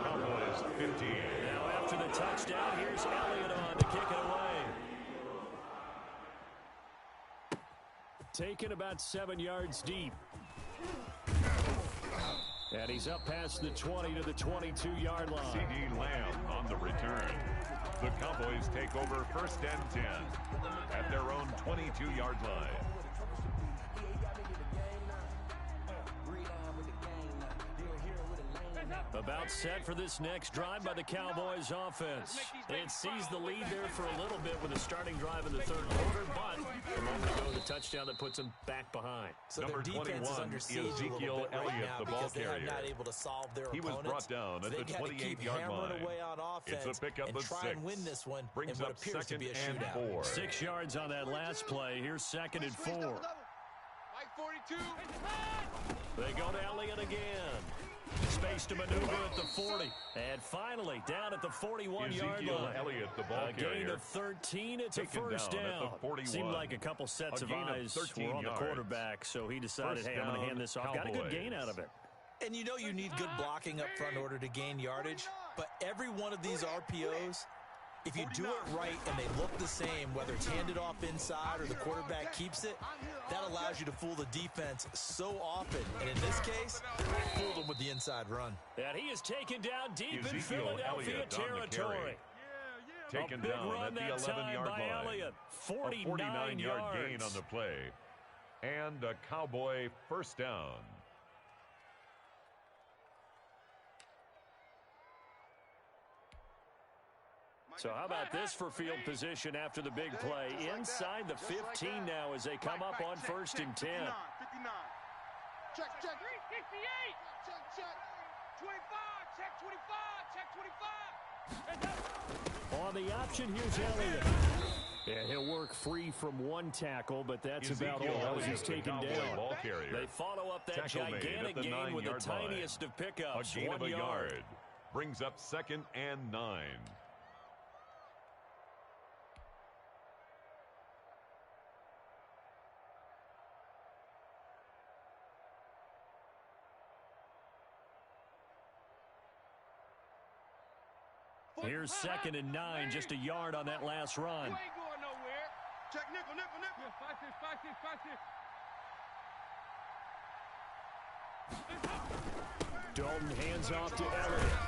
Speaker 3: Cowboys 15.
Speaker 2: Now after the touchdown, here's Elliott on to kick it away. Taken about 7 yards deep. And he's up past the 20 to the 22-yard line.
Speaker 3: C.D. Lamb on the return. The Cowboys take over 1st and 10 at their own 22-yard line.
Speaker 2: About set for this next drive by the Cowboys offense. It sees the lead there for a little bit with a starting drive in the 3rd quarter, but a moment ago the touchdown that puts them back behind.
Speaker 5: So number 21 is under siege
Speaker 3: Ezekiel Elliott, the ball carrier.
Speaker 5: They're not able to solve their opponents.
Speaker 3: He was brought down at the 28-yard line.
Speaker 5: Away on offense
Speaker 3: it's a pickup
Speaker 5: and
Speaker 3: of
Speaker 5: try
Speaker 3: 6.
Speaker 5: and win this one.
Speaker 3: Brings
Speaker 5: what
Speaker 3: up
Speaker 5: appears
Speaker 3: 2nd
Speaker 5: to be a
Speaker 3: and
Speaker 5: shootout.
Speaker 3: 4.
Speaker 2: 6 yards on that last play. Here's 2nd and 4.
Speaker 4: Like 42.
Speaker 2: They go to Elliott again. Space to maneuver at the 40. And finally, down at the 41-yard line.
Speaker 3: Elliott, the ball
Speaker 2: gain of 13. It's a first down. Seemed like a couple sets of eyes were on the quarterback, so he decided, hey, I'm going to hand this off. Got a good gain out of it.
Speaker 5: And you know you need good blocking up front in order to gain yardage, but every one of these RPOs, if you do it right and they look the same, whether it's handed off inside or the quarterback keeps it, that allows you to fool the defense so often. And in this case, fooled them with the inside run.
Speaker 2: And he is taken down deep in Philadelphia territory.
Speaker 3: Taken down at the 11-yard line. 49-yard gain on the play. And a Cowboy first down.
Speaker 2: So how about this for field position after the big play? Inside the 15 now as they come up on 1st and 10.
Speaker 4: Check, check.
Speaker 6: 368.
Speaker 4: Check, check.
Speaker 6: 25. Check 25. Check 25.
Speaker 2: On the option, here's Elliott. Yeah, he'll work free from one tackle, but that's about all as he's taken down.
Speaker 3: Ball carrier.
Speaker 2: They follow up that
Speaker 3: Tackle made
Speaker 2: gigantic
Speaker 3: at the
Speaker 2: gain with the
Speaker 3: 9-yard line.
Speaker 2: tiniest of pickups,
Speaker 3: A gain
Speaker 2: 1
Speaker 3: of a
Speaker 2: yard.
Speaker 3: yard. Brings up 2nd and 9.
Speaker 2: Here's 2nd and 9, just a yard on that last run.
Speaker 6: You ain't going nowhere.
Speaker 4: Check nickel, nickel, nickel.
Speaker 6: Yeah, 5-6, 5-6, 5-6.
Speaker 2: Dalton hands off to Elliott.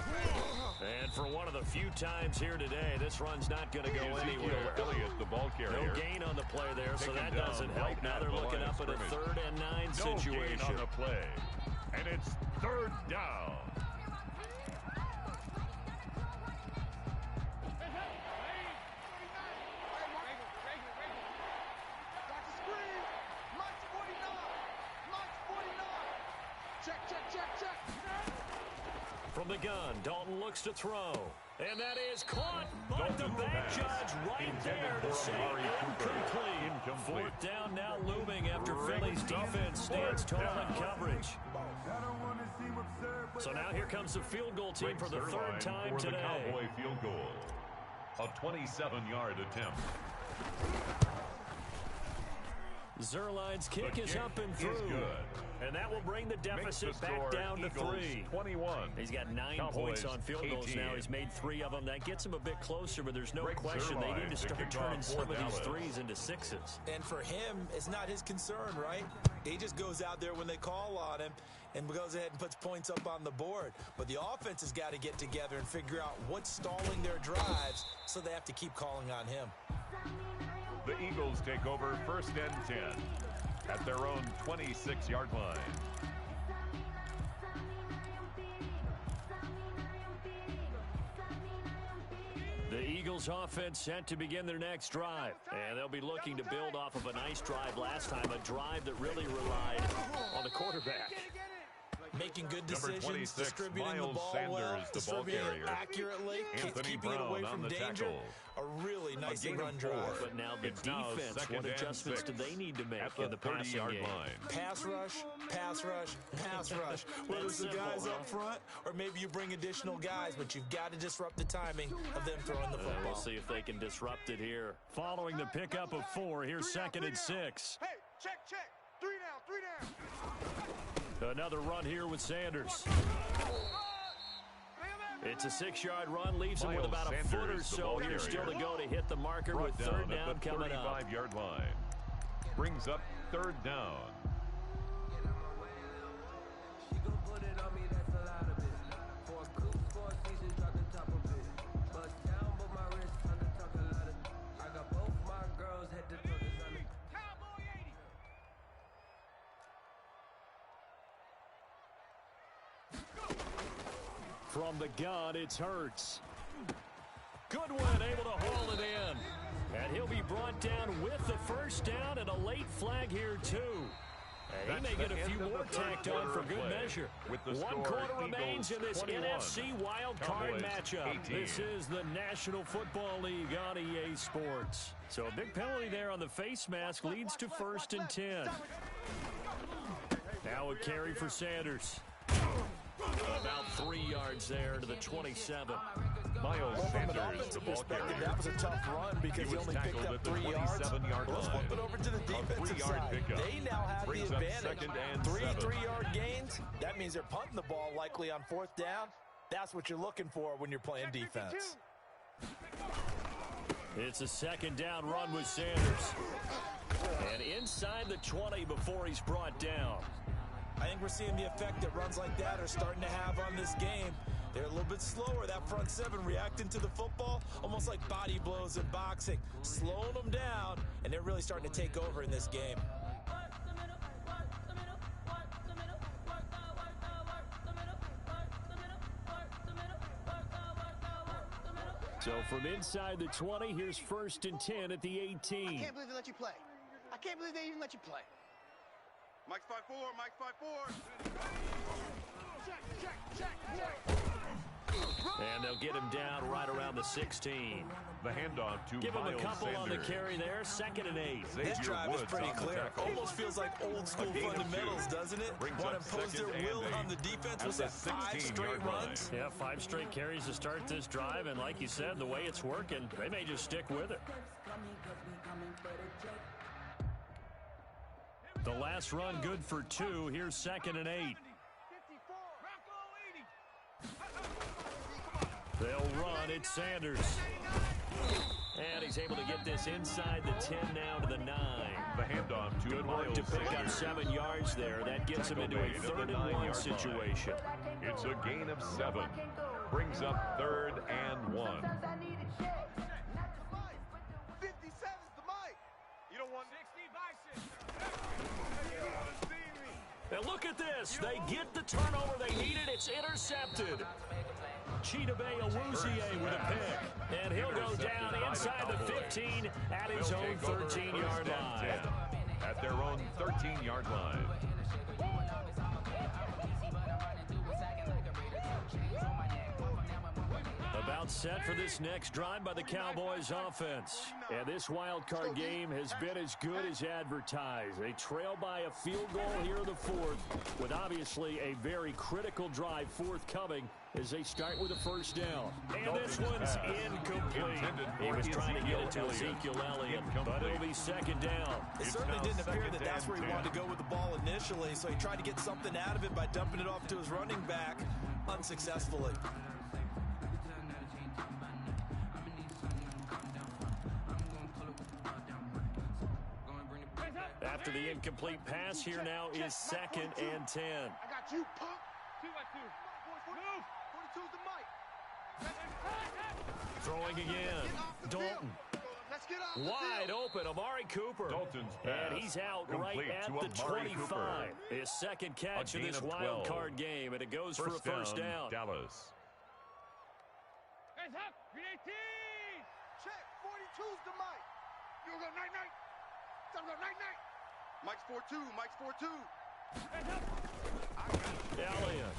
Speaker 2: And for one of the few times here today, this run's not going to go anywhere.
Speaker 3: Elliott, the ball carrier.
Speaker 2: No gain on the play there, so that
Speaker 3: Taken
Speaker 2: doesn't
Speaker 3: down
Speaker 2: help.
Speaker 3: right
Speaker 2: Now
Speaker 3: at
Speaker 2: they're
Speaker 3: the
Speaker 2: looking
Speaker 3: line
Speaker 2: up
Speaker 3: of
Speaker 2: at a
Speaker 3: scrimmage.
Speaker 2: 3rd and 9
Speaker 3: No
Speaker 2: situation.
Speaker 3: gain on the play. And it's 3rd down.
Speaker 4: Check, check, check, check.
Speaker 2: From the gun, Dalton looks to throw. And that is caught, but the back judge right there to say incomplete. 4th down now looming after Philly's defense stands tall in coverage. So now here comes the field goal team for the 3rd time
Speaker 3: for
Speaker 2: today.
Speaker 3: the Cowboy field goal. A 27-yard attempt.
Speaker 2: Zerline's kick is up and through.
Speaker 3: Good.
Speaker 2: And that will bring the deficit back down to 3.
Speaker 3: 21.
Speaker 2: He's got 9
Speaker 3: Cowboys
Speaker 2: points on field goals
Speaker 3: 18.
Speaker 2: now. He's made 3 of them. That gets him a bit closer, but there's no
Speaker 3: Greg
Speaker 2: question they need to
Speaker 3: Zuerlein
Speaker 2: start
Speaker 3: to kick
Speaker 2: turning
Speaker 3: off
Speaker 2: some of
Speaker 3: 4th
Speaker 2: these
Speaker 3: down.
Speaker 2: 3s into 6s.
Speaker 5: And for him, it's not his concern, right? He just goes out there when they call on him and goes ahead and puts points up on the board. But the offense has got to get together and figure out what's stalling their drives, so they have to keep calling on him.
Speaker 3: The Eagles take over 1st and 10 at their own 26-yard line.
Speaker 2: The Eagles offense set to begin their next drive. And they'll be looking to build off of a nice drive last time, a drive that really relied on the quarterback.
Speaker 5: Making good
Speaker 3: Number
Speaker 5: decisions,
Speaker 3: 26,
Speaker 5: distributing
Speaker 3: Miles
Speaker 5: the ball
Speaker 3: Sanders,
Speaker 5: well,
Speaker 3: the ball
Speaker 5: distributing it
Speaker 3: carrier.
Speaker 5: accurately,
Speaker 3: Anthony
Speaker 5: keeping it
Speaker 3: Brown
Speaker 5: away
Speaker 3: on
Speaker 5: from
Speaker 3: the
Speaker 5: danger.
Speaker 3: tackle.
Speaker 5: A really nicely
Speaker 3: gain of
Speaker 5: run
Speaker 3: 4.
Speaker 5: drive.
Speaker 2: But now the
Speaker 3: It's now
Speaker 2: defense,
Speaker 3: 2nd
Speaker 2: what
Speaker 3: and
Speaker 2: adjustments
Speaker 3: 6
Speaker 2: do they need to make
Speaker 3: at the
Speaker 2: in the passing
Speaker 3: 30-yard
Speaker 2: game?
Speaker 3: line.
Speaker 5: Pass rush, pass rush, pass rush. Whether it's the
Speaker 2: That's
Speaker 5: guys
Speaker 2: simple,
Speaker 5: up front or maybe you bring additional guys, but you've got to disrupt the timing of them throwing the football.
Speaker 2: We'll see if they can disrupt it here. Following the pickup of 4, here's 2nd and 6.
Speaker 4: Hey, check, check. 3 down.
Speaker 2: Another run here with Sanders. It's a 6-yard run, leaves him with
Speaker 3: Miles
Speaker 2: about a
Speaker 3: Sanders,
Speaker 2: foot or
Speaker 3: the
Speaker 2: so
Speaker 3: ball
Speaker 2: here still to
Speaker 3: carrier.
Speaker 2: go to hit the marker with
Speaker 3: Brought
Speaker 2: 3rd
Speaker 3: down
Speaker 2: down
Speaker 3: at the
Speaker 2: coming up.
Speaker 3: 35-yard line. Brings up 3rd down.
Speaker 9: She gon' put it on me, that's a lot of it. For a coupe, for a season, drop the top of it. Bust down, but my wrist under talk a lot of. I got both my girls head to toe on it.
Speaker 6: Cowboy 80.
Speaker 2: From the gun, it's Hurts. Goodwin able to haul it in. And he'll be brought down with the 1st down and a late flag here, too. And he may get a few more tacked on for good measure.
Speaker 3: With the
Speaker 2: 1
Speaker 3: score,
Speaker 2: quarter remains in this
Speaker 3: 21.
Speaker 2: NFC wild card
Speaker 3: Cowboys
Speaker 2: matchup.
Speaker 3: 18.
Speaker 2: This is the National Football League on EA Sports. So a big penalty there on the face mask leads to 1st and 10. Now a carry for Sanders. About 3 yards there to the 27.
Speaker 3: Miles
Speaker 5: From an
Speaker 3: Sanders, the
Speaker 5: offensive
Speaker 3: ball
Speaker 5: perspective,
Speaker 3: carrier.
Speaker 5: that was a tough run because he
Speaker 3: was
Speaker 5: only picked
Speaker 3: tackled
Speaker 5: up
Speaker 3: at the
Speaker 5: 3 yards.
Speaker 3: 27-yard
Speaker 5: Let's
Speaker 3: line.
Speaker 5: flip it over to the defensive
Speaker 3: 3-yard
Speaker 5: side.
Speaker 3: pickup.
Speaker 5: They now have
Speaker 3: Brings
Speaker 5: the
Speaker 3: up
Speaker 5: advantage.
Speaker 3: 2nd and
Speaker 5: 3
Speaker 3: 7.
Speaker 5: 3-yard gains. That means they're punting the ball likely on 4th down. That's what you're looking for when you're playing defense.
Speaker 2: It's a 2nd down run with Sanders. And inside the 20 before he's brought down.
Speaker 5: I think we're seeing the effect that runs like that are starting to have on this game. They're a little bit slower, that front 7 reacting to the football, almost like body blows in boxing, slowing them down, and they're really starting to take over in this game.
Speaker 2: So from inside the 20, here's 1st and 10 at the 18.
Speaker 10: I can't believe they let you play. I can't believe they even let you play.
Speaker 4: Mike's 5'4", Mike's 5'4". Check.
Speaker 2: And they'll get him down right around the 16.
Speaker 3: The handoff to
Speaker 2: Give him a
Speaker 3: Miles
Speaker 2: couple
Speaker 3: Sanders.
Speaker 2: on the carry there. 2nd and 8.
Speaker 5: This drive is pretty clear. Almost feels like old school fundamentals, doesn't it? Want to impose their will on the defense with that 5 straight runs.
Speaker 2: Yeah, 5 straight carries to start this drive. And like you said, the way it's working, they may just stick with it. The last run good for 2. Here's 2nd and 8. They'll run. It's Sanders. And he's able to get this inside the 10 now to the 9.
Speaker 3: The handoff to
Speaker 2: Good work
Speaker 3: Miles
Speaker 2: to pick up
Speaker 3: Sanders.
Speaker 2: 7 yards there. That gets him into a 3rd and 1 situation.
Speaker 3: It's a gain of 7. Brings up 3rd and 1.
Speaker 4: 57's the mic. You don't want 60
Speaker 2: And look at this. They get the turnover they needed. It's intercepted. Chidobe Awuzie with a pick. And he'll go down inside the 15 at his own 13-yard line.
Speaker 3: At their own 13-yard line.
Speaker 2: About set for this next drive by the Cowboys offense. And this wild card game has been as good as advertised. They trail by a field goal here in the 4th, with obviously a very critical drive forthcoming as they start with a 1st down. And this one's incomplete. He was trying to get it to Ezekiel Elliott, but it'll be 2nd down.
Speaker 5: It certainly didn't appear that that's where he wanted to go with the ball initially, so he tried to get something out of it by dumping it off to his running back unsuccessfully.
Speaker 2: After the incomplete pass, here now is 2nd and 10.
Speaker 4: I got you, punk. 2-2. Move. 42's the mic.
Speaker 2: Throwing again. Dalton.
Speaker 4: Let's get off the
Speaker 2: Wide
Speaker 4: field.
Speaker 2: open, Amari Cooper.
Speaker 3: Dalton's pass.
Speaker 2: And he's out right
Speaker 3: Complete
Speaker 2: at
Speaker 3: to
Speaker 2: the
Speaker 3: Amari
Speaker 2: 25.
Speaker 3: Cooper.
Speaker 2: His 2nd catch of
Speaker 3: gain
Speaker 2: this
Speaker 3: of
Speaker 2: wild
Speaker 3: 12.
Speaker 2: card game, and it goes for a 1st down.
Speaker 3: Dallas.
Speaker 6: Hands up. 318.
Speaker 4: Check. 42's the mic. You gonna go night-night? Time to go night-night. Mike's 4'2", Mike's 4'2".
Speaker 2: Elliott.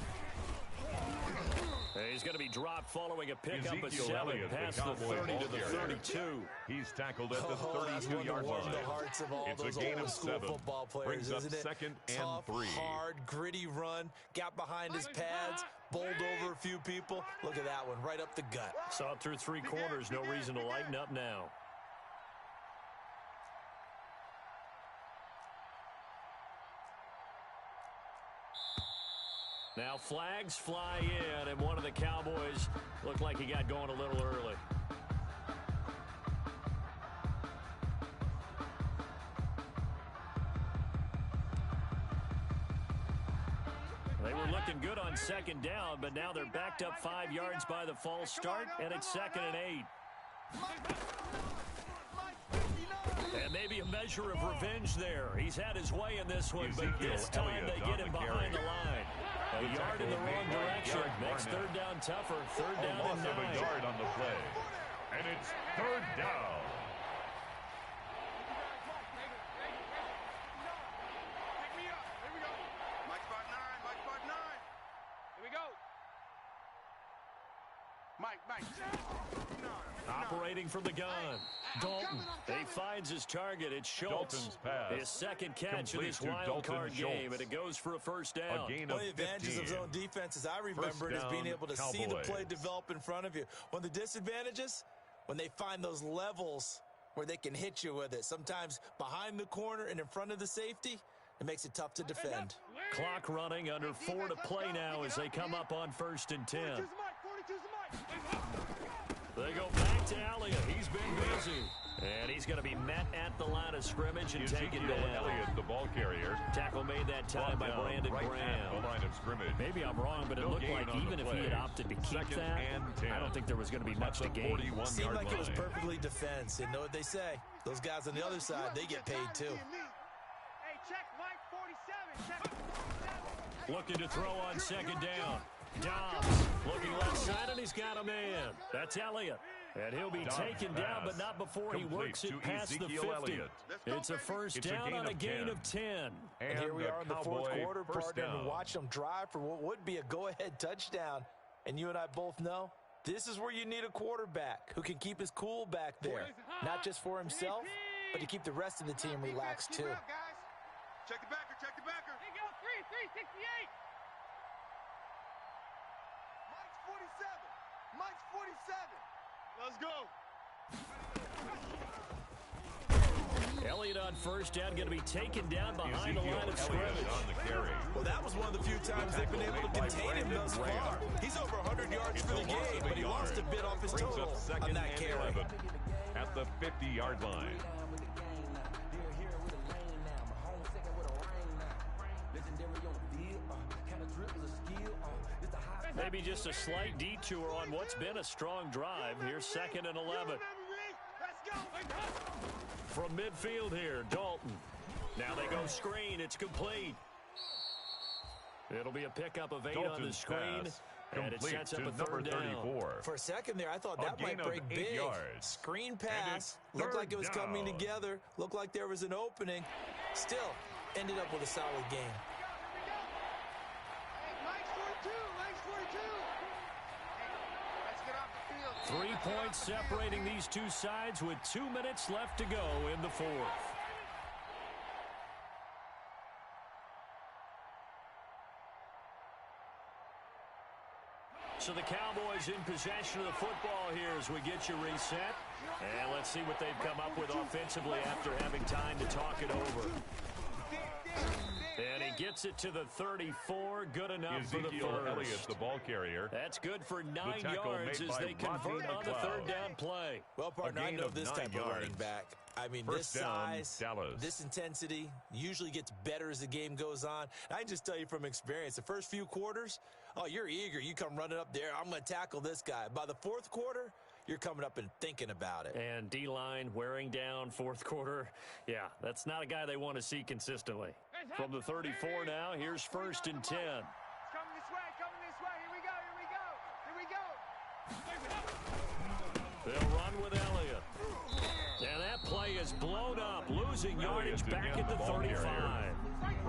Speaker 2: He's going to be dropped following a pickup of
Speaker 3: Ezekiel
Speaker 2: 7
Speaker 3: Elliott, the
Speaker 2: past the
Speaker 3: Cowboys
Speaker 2: 30 to the
Speaker 3: ball carrier.
Speaker 2: 32.
Speaker 3: He's tackled at the
Speaker 5: That's one to
Speaker 3: 32-yard
Speaker 5: warm
Speaker 3: line.
Speaker 5: the hearts of all
Speaker 3: It's
Speaker 5: those
Speaker 3: a gain
Speaker 5: old
Speaker 3: of
Speaker 5: school
Speaker 3: 7.
Speaker 5: football players,
Speaker 3: Brings up
Speaker 5: isn't it?
Speaker 3: 2nd and
Speaker 5: Tough,
Speaker 3: 3.
Speaker 5: hard, gritty run, got behind his pads, bowled over a few people. Look at that one, right up the gut.
Speaker 2: Saw it through 3 quarters. No reason to lighten up now. Now flags fly in, and one of the Cowboys looked like he got going a little early. They were looking good on 2nd down, but now they're backed up 5 yards by the false start, and it's 2nd and 8. And maybe a measure of revenge there. He's had his way in this one, but this time they get him behind the line. A yard in the wrong direction makes 3rd down tougher. 3rd down
Speaker 3: Loss
Speaker 2: and
Speaker 3: of a
Speaker 2: 9.
Speaker 3: yard on the play. And it's 3rd down.
Speaker 4: Pick me up. Here we go. Mike's 5'9", Mike's 5'9".
Speaker 6: Here we go.
Speaker 4: Mike.
Speaker 2: Operating from the gun. Dalton. He finds his target. It's Schultz.
Speaker 3: Dalton's pass.
Speaker 2: His 2nd catch of this
Speaker 3: Complete to
Speaker 2: wild card
Speaker 3: Dalton
Speaker 2: game,
Speaker 3: Schultz.
Speaker 2: and it goes for a 1st down.
Speaker 3: A gain
Speaker 5: One
Speaker 3: of
Speaker 5: of the advantages
Speaker 3: 15.
Speaker 5: of zone defense, as I remember it, is being
Speaker 3: down,
Speaker 5: able to see the
Speaker 3: Cowboys.
Speaker 5: play develop in front of you. One of the disadvantages, when they find those levels where they can hit you with it, sometimes behind the corner and in front of the safety, it makes it tough to defend.
Speaker 2: Clock running, under 4 to play now as they come up on 1st and 10.
Speaker 4: 42's the mic. 42's the mic.
Speaker 2: They go back to Elliott. He's been busy. And he's going to be met at the line of scrimmage and taken
Speaker 3: Ezekiel
Speaker 2: down.
Speaker 3: Elliott, the ball carrier.
Speaker 2: Tackle made that time by
Speaker 3: Brought down
Speaker 2: Brandon
Speaker 3: right at
Speaker 2: Graham.
Speaker 3: the line of scrimmage.
Speaker 2: Maybe I'm wrong, but it
Speaker 3: No
Speaker 2: looked
Speaker 3: gain
Speaker 2: like
Speaker 3: on the
Speaker 2: even if he had
Speaker 3: play.
Speaker 2: opted to keep
Speaker 3: 2nd
Speaker 2: that,
Speaker 3: and 10.
Speaker 2: I don't think there was going to be much to
Speaker 3: At the
Speaker 2: gain.
Speaker 3: 41-yard
Speaker 5: Seemed like it was
Speaker 3: line.
Speaker 5: perfectly defense. And know what they say? Those guys on the other side, they get paid too.
Speaker 6: Hey, check Mike 47. Check 47.
Speaker 2: Looking to throw on 2nd down. Dobbs looking left side, and he's got a man. That's Elliott. And he'll be taken down, but not before he works it past the 50. It's a first down on a gain of 10.
Speaker 5: And here we are in the fourth quarter, partner, and watch them drive for what would be a go-ahead touchdown. And you and I both know this is where you need a quarterback who can keep his cool back there, not just for himself, but to keep the rest of the team relaxed too.
Speaker 4: Check the backer, check the backer.
Speaker 6: Here you go, 368.
Speaker 4: Mike's 47. Let's go.
Speaker 2: Elliott on first down, going to be taken down behind the line of scrimmage.
Speaker 5: Well, that was one of the few times they've been able to contain him thus far. He's over 100 yards for the game, but he lost a bit off his total on that carry.
Speaker 3: At the 50-yard line.
Speaker 2: Maybe just a slight detour on what's been a strong drive. Here's 2nd and 11. From midfield here, Dalton. Now they go screen. It's complete. It'll be a pickup of 8 on the screen. And it sets up a third down.
Speaker 5: For a second there, I thought that might break big. Screen pass. Looked like it was coming together. Looked like there was an opening. Still, ended up with a solid game.
Speaker 2: 3 points separating these two sides with 2 minutes left to go in the fourth. So the Cowboys in possession of the football here as we get you reset. And let's see what they've come up with offensively after having time to talk it over. And he gets it to the 34. Good enough for the first.
Speaker 3: Elliott, the ball carrier.
Speaker 2: That's good for 9 yards as they convert on the third down play.
Speaker 5: Well, partner, I know this type of running back. I mean, this size, this intensity usually gets better as the game goes on. I can just tell you from experience, the first few quarters, oh, you're eager. You come running up there. I'm going to tackle this guy. By the fourth quarter, you're coming up and thinking about it.
Speaker 2: And D-line wearing down fourth quarter. Yeah, that's not a guy they want to see consistently. From the 34 now, here's 1st and 10.
Speaker 6: It's coming this way, coming this way. Here we go, here we go, here we go.
Speaker 2: They'll run with Elliott. And that play is blown up, losing yardage back at the 35.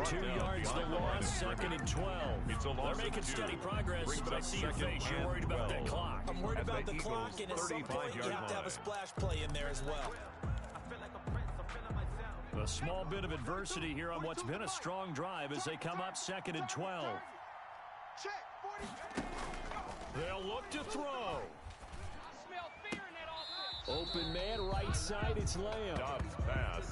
Speaker 2: 2 yards the loss, 2nd and 12. They're making steady progress, but I see your face. You're worried about that clock.
Speaker 5: I'm worried about the clock, and at some point you have to have a splash play in there as well.
Speaker 2: A small bit of adversity here on what's been a strong drive as they come up 2nd and 12. They'll look to throw. Open man, right side, it's Lamb.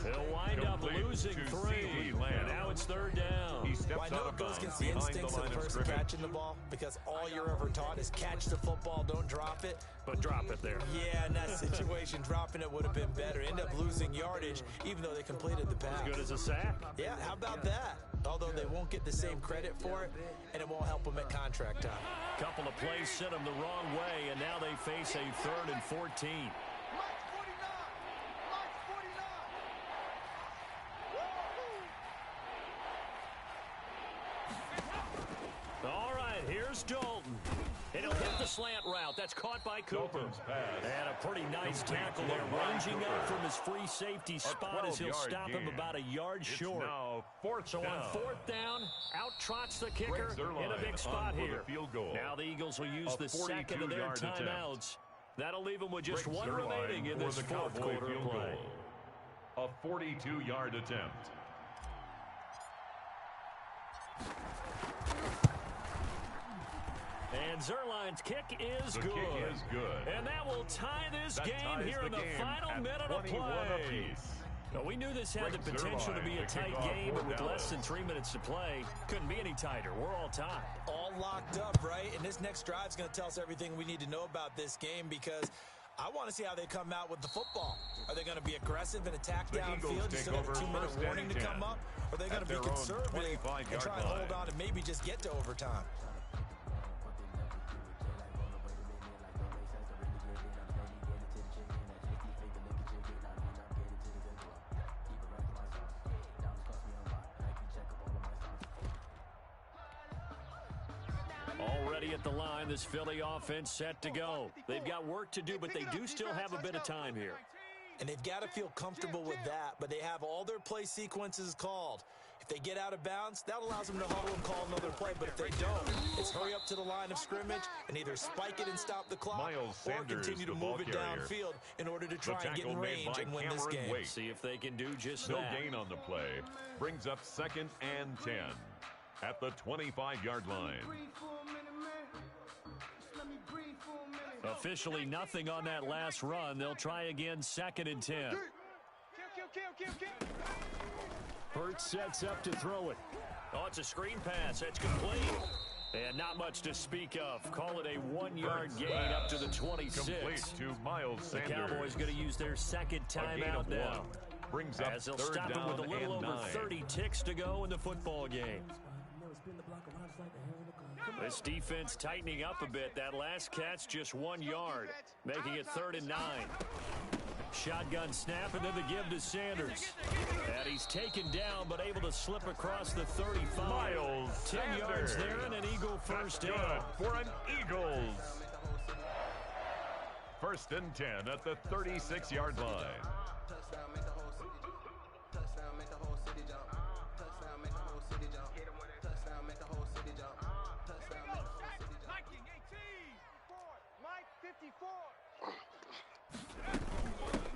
Speaker 2: He'll wind up losing 3. And now it's 3rd down.
Speaker 5: Well, I know it goes against the instincts of the person catching the ball because all you're ever taught is catch the football, don't drop it.
Speaker 2: But drop it there.
Speaker 5: Yeah, in that situation, dropping it would have been better. End up losing yardage, even though they completed the pass.
Speaker 2: As good as a sack.
Speaker 5: Yeah, how about that? Although they won't get the same credit for it, and it won't help them at contract time.
Speaker 2: Couple of plays sent them the wrong way, and now they face a 3rd and 14. All right, here's Dalton. It'll hit the slant route. That's caught by Cooper. And a pretty nice tackle there, ranging up from his free safety spot as he'll stop him about a yard short. So on 4th down, out trots the kicker in a big spot here. Now the Eagles will use the 2nd of their timeouts. That'll leave them with just 1 remaining in this fourth quarter play.
Speaker 3: A 42-yard attempt.
Speaker 2: And Zerline's kick is good. And that will tie this game here in the final minute of play. Now, we knew this had the potential to be a tight game, but with less than 3 minutes to play, couldn't be any tighter. We're all tied.
Speaker 5: All locked up, right? And this next drive is going to tell us everything we need to know about this game because I want to see how they come out with the football. Are they going to be aggressive and attack downfield? You still have a 2-minute warning to come up? Or are they going to be conservative and try and hold on and maybe just get to overtime?
Speaker 2: Already at the line. This Philly offense set to go. They've got work to do, but they do still have a bit of time here.
Speaker 5: And they've got to feel comfortable with that, but they have all their play sequences called. If they get out of bounds, that allows them to huddle and call another play. But if they don't, it's hurry up to the line of scrimmage and either spike it and stop the clock or continue to move it downfield in order to try and get in range and win this game.
Speaker 2: See if they can do just
Speaker 3: no
Speaker 2: that.
Speaker 3: No gain on the play. Brings up 2nd and 10 at the 25-yard line.
Speaker 2: Officially nothing on that last run. They'll try again, 2nd and 10. Hurts sets up to throw it. Oh, it's a screen pass. That's complete. And not much to speak of. Call it a 1-yard gain up to the 26.
Speaker 3: Complete to Miles Sanders.
Speaker 2: The Cowboys going to use their 2nd timeout now.
Speaker 3: Brings up
Speaker 2: as they'll
Speaker 3: 3rd
Speaker 2: stop
Speaker 3: down
Speaker 2: it with a little over 30 ticks to go in the football game. This defense tightening up a bit. That last catch just 1 yard, making it 3rd and 9. Shotgun snap and then the give to Sanders. And he's taken down but able to slip across the 35.
Speaker 3: Miles
Speaker 2: 10
Speaker 3: Sanders.
Speaker 2: yards there and an Eagle first down.
Speaker 3: For an Eagles. 1st and 10 at the 36-yard line.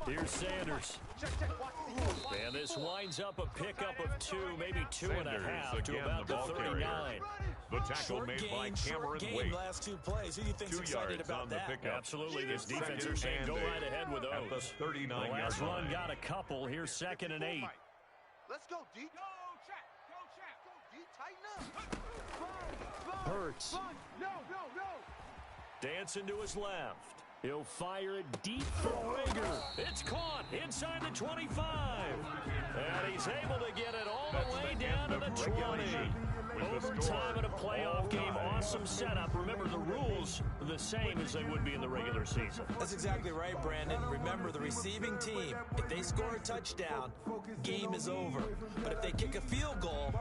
Speaker 2: Here's Sanders. And this winds up a pickup of 2, maybe 2.5 to about the 39.
Speaker 3: The tackle made by Cameron Wake.
Speaker 5: Last 2 plays. Who do you think's excited about that?
Speaker 2: Absolutely. This defense are saying go right ahead with those.
Speaker 3: At the 39-yard line.
Speaker 2: The last run got a couple. Here's 2nd and 8.
Speaker 4: Let's go, D. Go, Chap. Go, Chap. Go, D. Tighten up.
Speaker 2: Hurts.
Speaker 4: No.
Speaker 2: Dancing to his left. He'll fire it deep for Rager. It's caught inside the 25. And he's able to get it all the way down to the 20. Overtime in a playoff game. Awesome setup. Remember, the rules are the same as they would be in the regular season.
Speaker 5: That's exactly right, Brandon. Remember, the receiving team, if they score a touchdown, game is over. But if they kick a field goal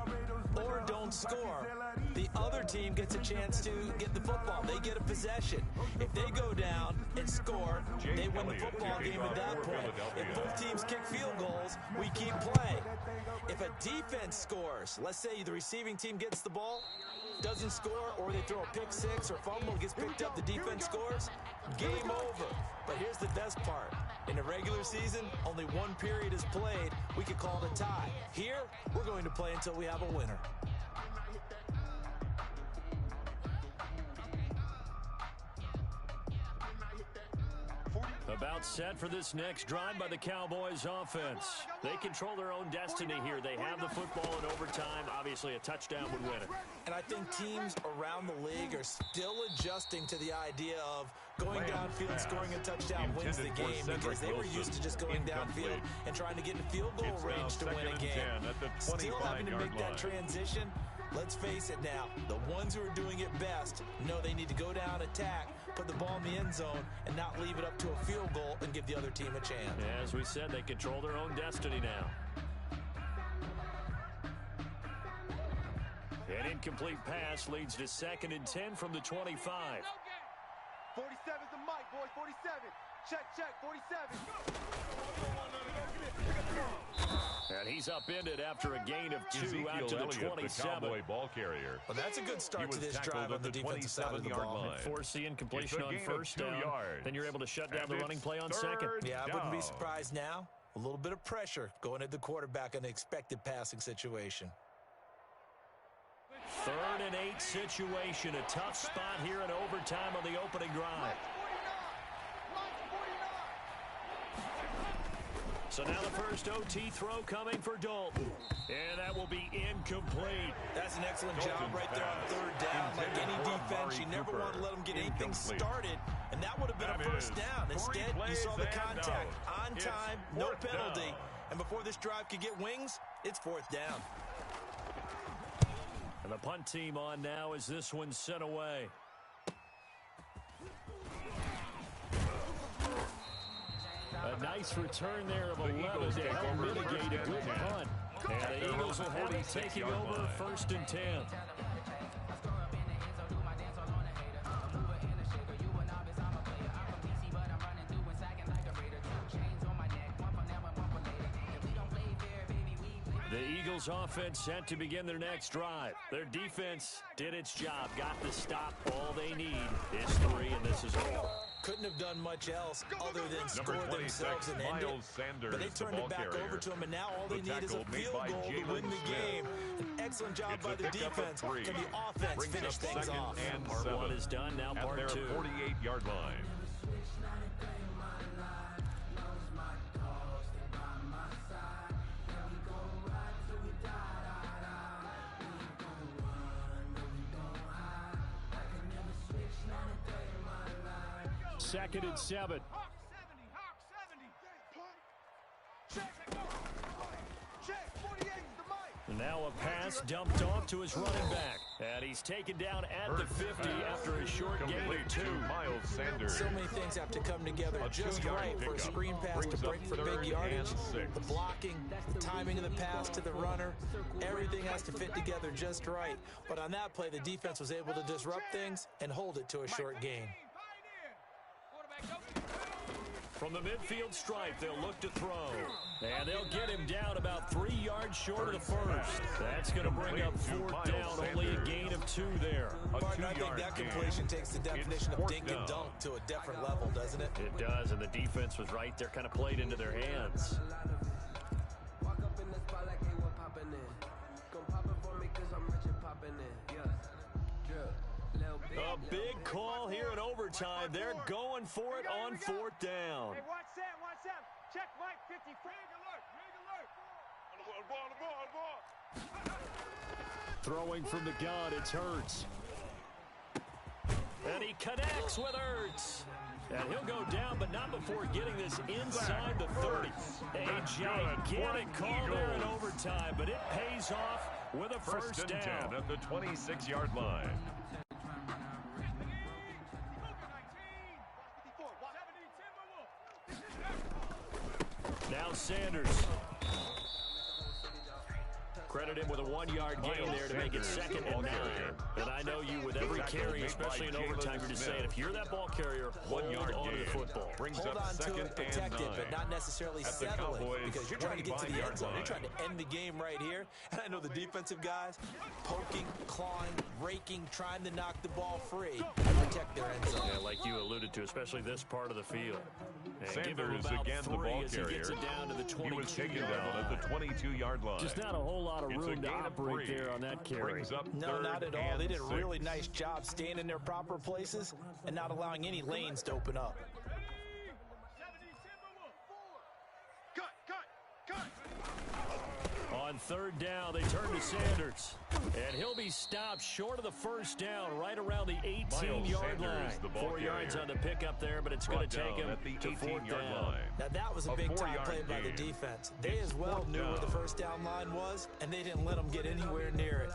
Speaker 5: or don't score, the other team gets a chance to get the football. They get a possession. If they go down and score, they win the football game at that point. If both teams kick field goals, we keep playing. If a defense scores, let's say the receiving team gets the ball, doesn't score, or they throw a pick 6 or fumble, gets picked up, the defense scores, game over. But here's the best part. In a regular season, only 1 period is played. We could call it a tie. Here, we're going to play until we have a winner.
Speaker 2: About set for this next drive by the Cowboys offense. They control their own destiny here. They have the football in overtime. Obviously, a touchdown would win it.
Speaker 5: And I think teams around the league are still adjusting to the idea of going downfield, scoring a touchdown wins the game, because they were used to just going downfield and trying to get in field goal range to win a game. Still having to make that transition. Let's face it now, the ones who are doing it best know they need to go down, attack, put the ball in the end zone, and not leave it up to a field goal and give the other team a chance.
Speaker 2: Yeah, as we said, they control their own destiny now. An incomplete pass leads to 2nd and 10 from the 25.
Speaker 4: 47's the mic, boys. 47. Check, 47.
Speaker 2: And he's upended after a gain of 2
Speaker 3: Ezekiel
Speaker 2: out to the
Speaker 3: Elliott,
Speaker 2: 27.
Speaker 3: the Cowboy ball carrier.
Speaker 5: Well, that's a good start to this drive on the defensive side of the ball.
Speaker 2: Forcing completion on first down. Then you're able to shut down the running play on 2nd.
Speaker 5: Yeah, I wouldn't be surprised now. A little bit of pressure going at the quarterback in an expected passing situation.
Speaker 2: 3rd and 8 situation. A tough spot here in overtime on the opening drive. So now the first OT throw coming for Dalton. And that will be incomplete.
Speaker 5: That's an excellent job right there on 3rd down. Like any defense, you never want to let them get anything started. And that would have been a first down. Instead, you saw the contact. On time, no penalty. And before this drive could get wings, it's 4th down.
Speaker 2: And the punt team on now as this one's sent away. A nice return there of 11 to help mitigate a good punt. And the Eagles will have it taking over 1st and 10. Eagles offense set to begin their next drive. Their defense did its job, got the stop. All they need is 3, and this is all.
Speaker 5: Couldn't have done much else other than score themselves and end it. But they turned it back over to them, and now all they need is a field goal to win the game. An excellent job by the defense. Can the offense finish things off?
Speaker 2: Part 1 is done, now part 2.
Speaker 3: 48-yard line.
Speaker 2: Second and 7.
Speaker 6: Hawk 70. Check. 48 is the mic.
Speaker 2: And now a pass dumped off to his running back. And he's taken down at the 50 after a short gain of 2.
Speaker 3: Miles Sanders.
Speaker 5: So many things have to come together just right for a screen pass to break for big yardage. The blocking, the timing of the pass to the runner, everything has to fit together just right. But on that play, the defense was able to disrupt things and hold it to a short gain.
Speaker 2: From the midfield stripe, they'll look to throw. And they'll get him down about 3 yards short of the first. That's going to bring up 4th down, only a gain of 2 there.
Speaker 5: Martin, I think that completion takes the definition of dink and dunk to a different level, doesn't it?
Speaker 2: It does, and the defense was right there, kind of played into their hands.
Speaker 9: Walk up in the spot like hey, we're popping in. Gon' pop it for me 'cause I'm rich and popping in. Yeah.
Speaker 2: A big call here in overtime. They're going for it on 4th down.
Speaker 6: Hey, watch Sam. Check Mike, 54. Alert.
Speaker 2: Throwing from the gun, it's Hurts. And he connects with Hurts. And he'll go down, but not before getting this inside the 30. A gigantic call there in overtime, but it pays off with a first down.
Speaker 3: 10 at the 26-yard line.
Speaker 2: Now Sanders. Credit him with a 1-yard gain there to make it 2nd and 9. And I know you with every carry, especially in overtime, you're just saying, if you're that ball carrier, hold on to the football.
Speaker 5: Hold on to it, protect it, but not necessarily settle it, because you're trying to get to the end zone. You're trying to end the game right here. And I know the defensive guys poking, clawing, raking, trying to knock the ball free and protect their end zone.
Speaker 2: Yeah, like you alluded to, especially this part of the field. And
Speaker 3: Sanders again the ball carrier. He was taken down at the 22-yard line.
Speaker 2: Just not a whole lot of room to operate there on that carry.
Speaker 5: No, not at all. They did a really nice job staying in their proper places and not allowing any lanes to open up.
Speaker 4: Cut.
Speaker 2: On 3rd down, they turn to Sanders. And he'll be stopped short of the first down, right around the 18-yard line. 4 yards on the pickup there, but it's going to take him to 4th down.
Speaker 5: Now, that was a big-time play by the defense. They as well knew where the first down line was, and they didn't let them get anywhere near it.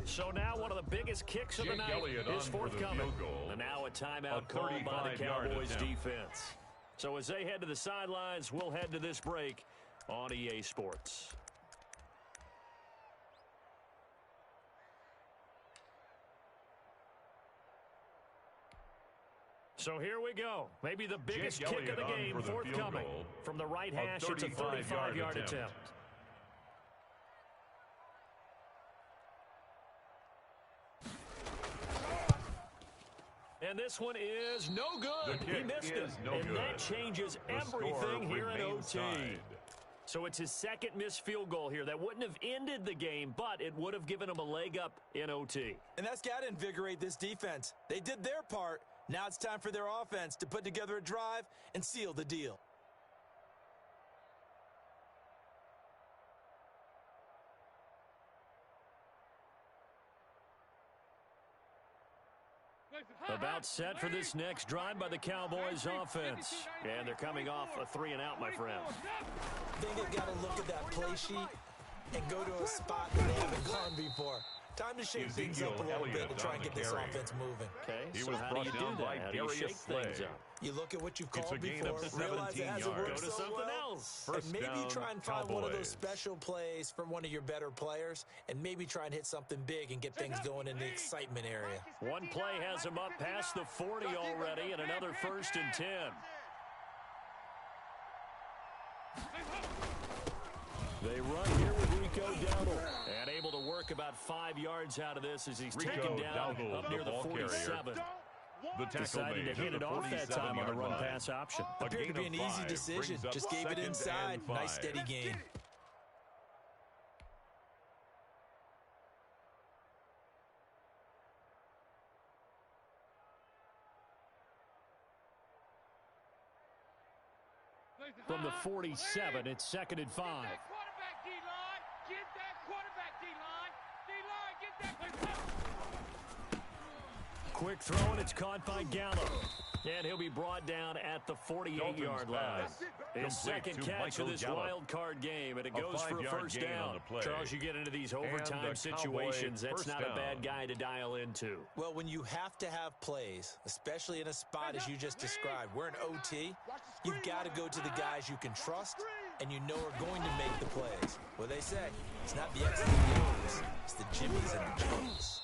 Speaker 2: So now one of the biggest kicks of the night is forthcoming. And now a timeout called by the Cowboys defense. So as they head to the sidelines, we'll head to this break on EA Sports. So here we go. Maybe the biggest kick of the game forthcoming. From the right hash, it's a 35-yard attempt. And this one is no good. He missed it. And that changes everything here in OT. So it's his 2nd missed field goal here. That wouldn't have ended the game, but it would have given him a leg up in OT.
Speaker 5: And that's got to invigorate this defense. They did their part. Now it's time for their offense to put together a drive and seal the deal.
Speaker 2: About set for this next drive by the Cowboys offense. And they're coming off a 3-and-out, my friend.
Speaker 5: I think they've got to look at that play sheet and go to a spot that they haven't gone before. Time to shake things up a little bit to try and get this offense moving.
Speaker 2: Okay, so how do you do that? How do you shake things up?
Speaker 5: You look at what you've called before, realize it hasn't worked so well, and maybe try and find one of those special plays from one of your better players, and maybe try and hit something big and get things going in the excitement area.
Speaker 2: One play has him up past the 40 already, and another 1st and 10. They run here with Rico Dowdle. And able to work about 5 yards out of this as he's taken down up near the 47.
Speaker 3: The tackle
Speaker 2: decided to hit it off that time on the run-pass option.
Speaker 5: Appeared to be an easy decision. Just gave it inside. Nice steady gain.
Speaker 2: From the 47, it's 2nd and 5.
Speaker 6: Quarterback D-line. Get that quarterback D-line. D-line, get that.
Speaker 2: Quick throw, and it's caught by Gallo. And he'll be brought down at the 48-yard line. His second catch of this wild card game, and it goes for a first down. Charles, you get into these overtime situations, that's not a bad guy to dial into.
Speaker 5: Well, when you have to have plays, especially in a spot as you just described, we're in OT, you've got to go to the guys you can trust and you know are going to make the plays. Well, they say, it's not the X's and the O's, it's the Jimmies and the Joes.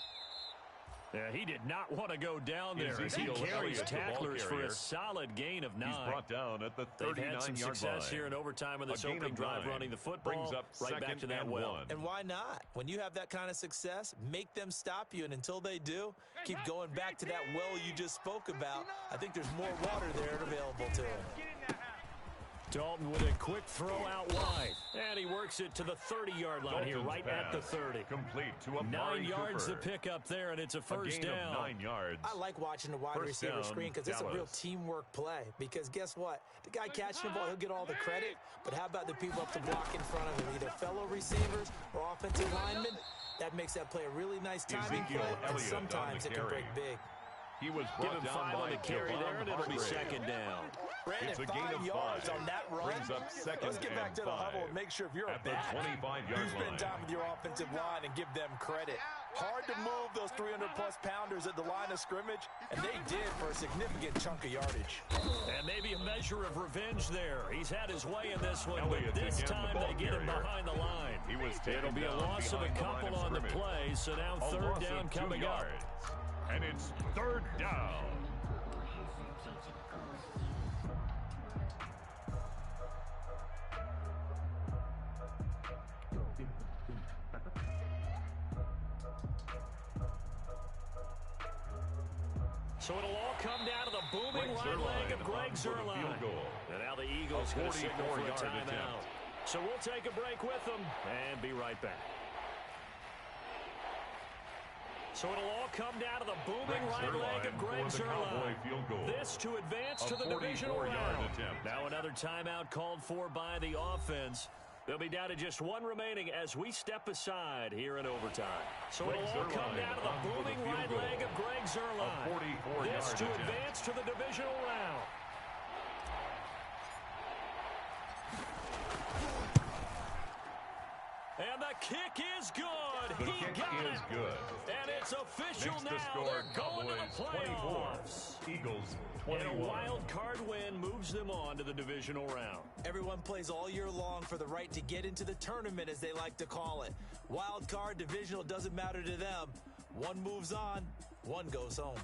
Speaker 2: Yeah, he did not want to go down there as he carries tacklers for a solid gain of 9.
Speaker 3: He's brought down at the 39-yard line.
Speaker 2: They've had some success here in overtime in this opening drive running the football. Right back to that well.
Speaker 5: And why not? When you have that kind of success, make them stop you. And until they do, keep going back to that well you just spoke about. I think there's more water there available to him.
Speaker 2: Dalton with a quick throw out wide. And he works it to the 30-yard line here, right at the 30.
Speaker 3: Complete to a
Speaker 2: 9 yards to pick up there, and it's a first down.
Speaker 3: 9 yards.
Speaker 5: I like watching the wide receiver screen because it's a real teamwork play. Because guess what? The guy catching the ball, he'll get all the credit. But how about the people up the block in front of him, either fellow receivers or offensive linemen? That makes that play a really nice timing play, and sometimes it can break big.
Speaker 3: He was
Speaker 2: Give him 5 on the carry there, and it'll be second down.
Speaker 5: Brandon,
Speaker 3: it's a gain
Speaker 5: 5
Speaker 3: of
Speaker 5: yards
Speaker 3: 5.
Speaker 5: on that run.
Speaker 3: Brings up second.
Speaker 5: Let's get back to the huddle and make sure if you're a back, you spend time with your offensive line and give them credit. Hard to move those 300-plus pounders at the line of scrimmage, and they did for a significant chunk of yardage.
Speaker 2: And maybe a measure of revenge there. He's had his way in this one, but this time they get him behind the line. It'll be a loss of a couple on the play, so now third down coming up.
Speaker 3: And it's third down.
Speaker 2: So it'll all come down to the booming right leg of Greg Zuerlein. And now the Eagles going to signal for a timeout. So we'll take a break with them and be right back. So it'll all come down to the booming right leg of Greg Zuerlein. This to advance to the divisional round. Now another timeout called for by the offense. They'll be down to just one remaining as we step aside here in overtime. So it'll all come down to the booming right leg of Greg Zuerlein. This to advance to the divisional round. And the kick is good. He got it.
Speaker 3: Good.
Speaker 2: And it's official
Speaker 3: Makes
Speaker 2: now.
Speaker 3: the score
Speaker 2: They're going to the playoffs.
Speaker 3: 24. Eagles 21.
Speaker 2: And a wild card win moves them on to the divisional round.
Speaker 5: Everyone plays all year long for the right to get into the tournament, as they like to call it. Wild card, divisional, doesn't matter to them. One moves on, one goes home.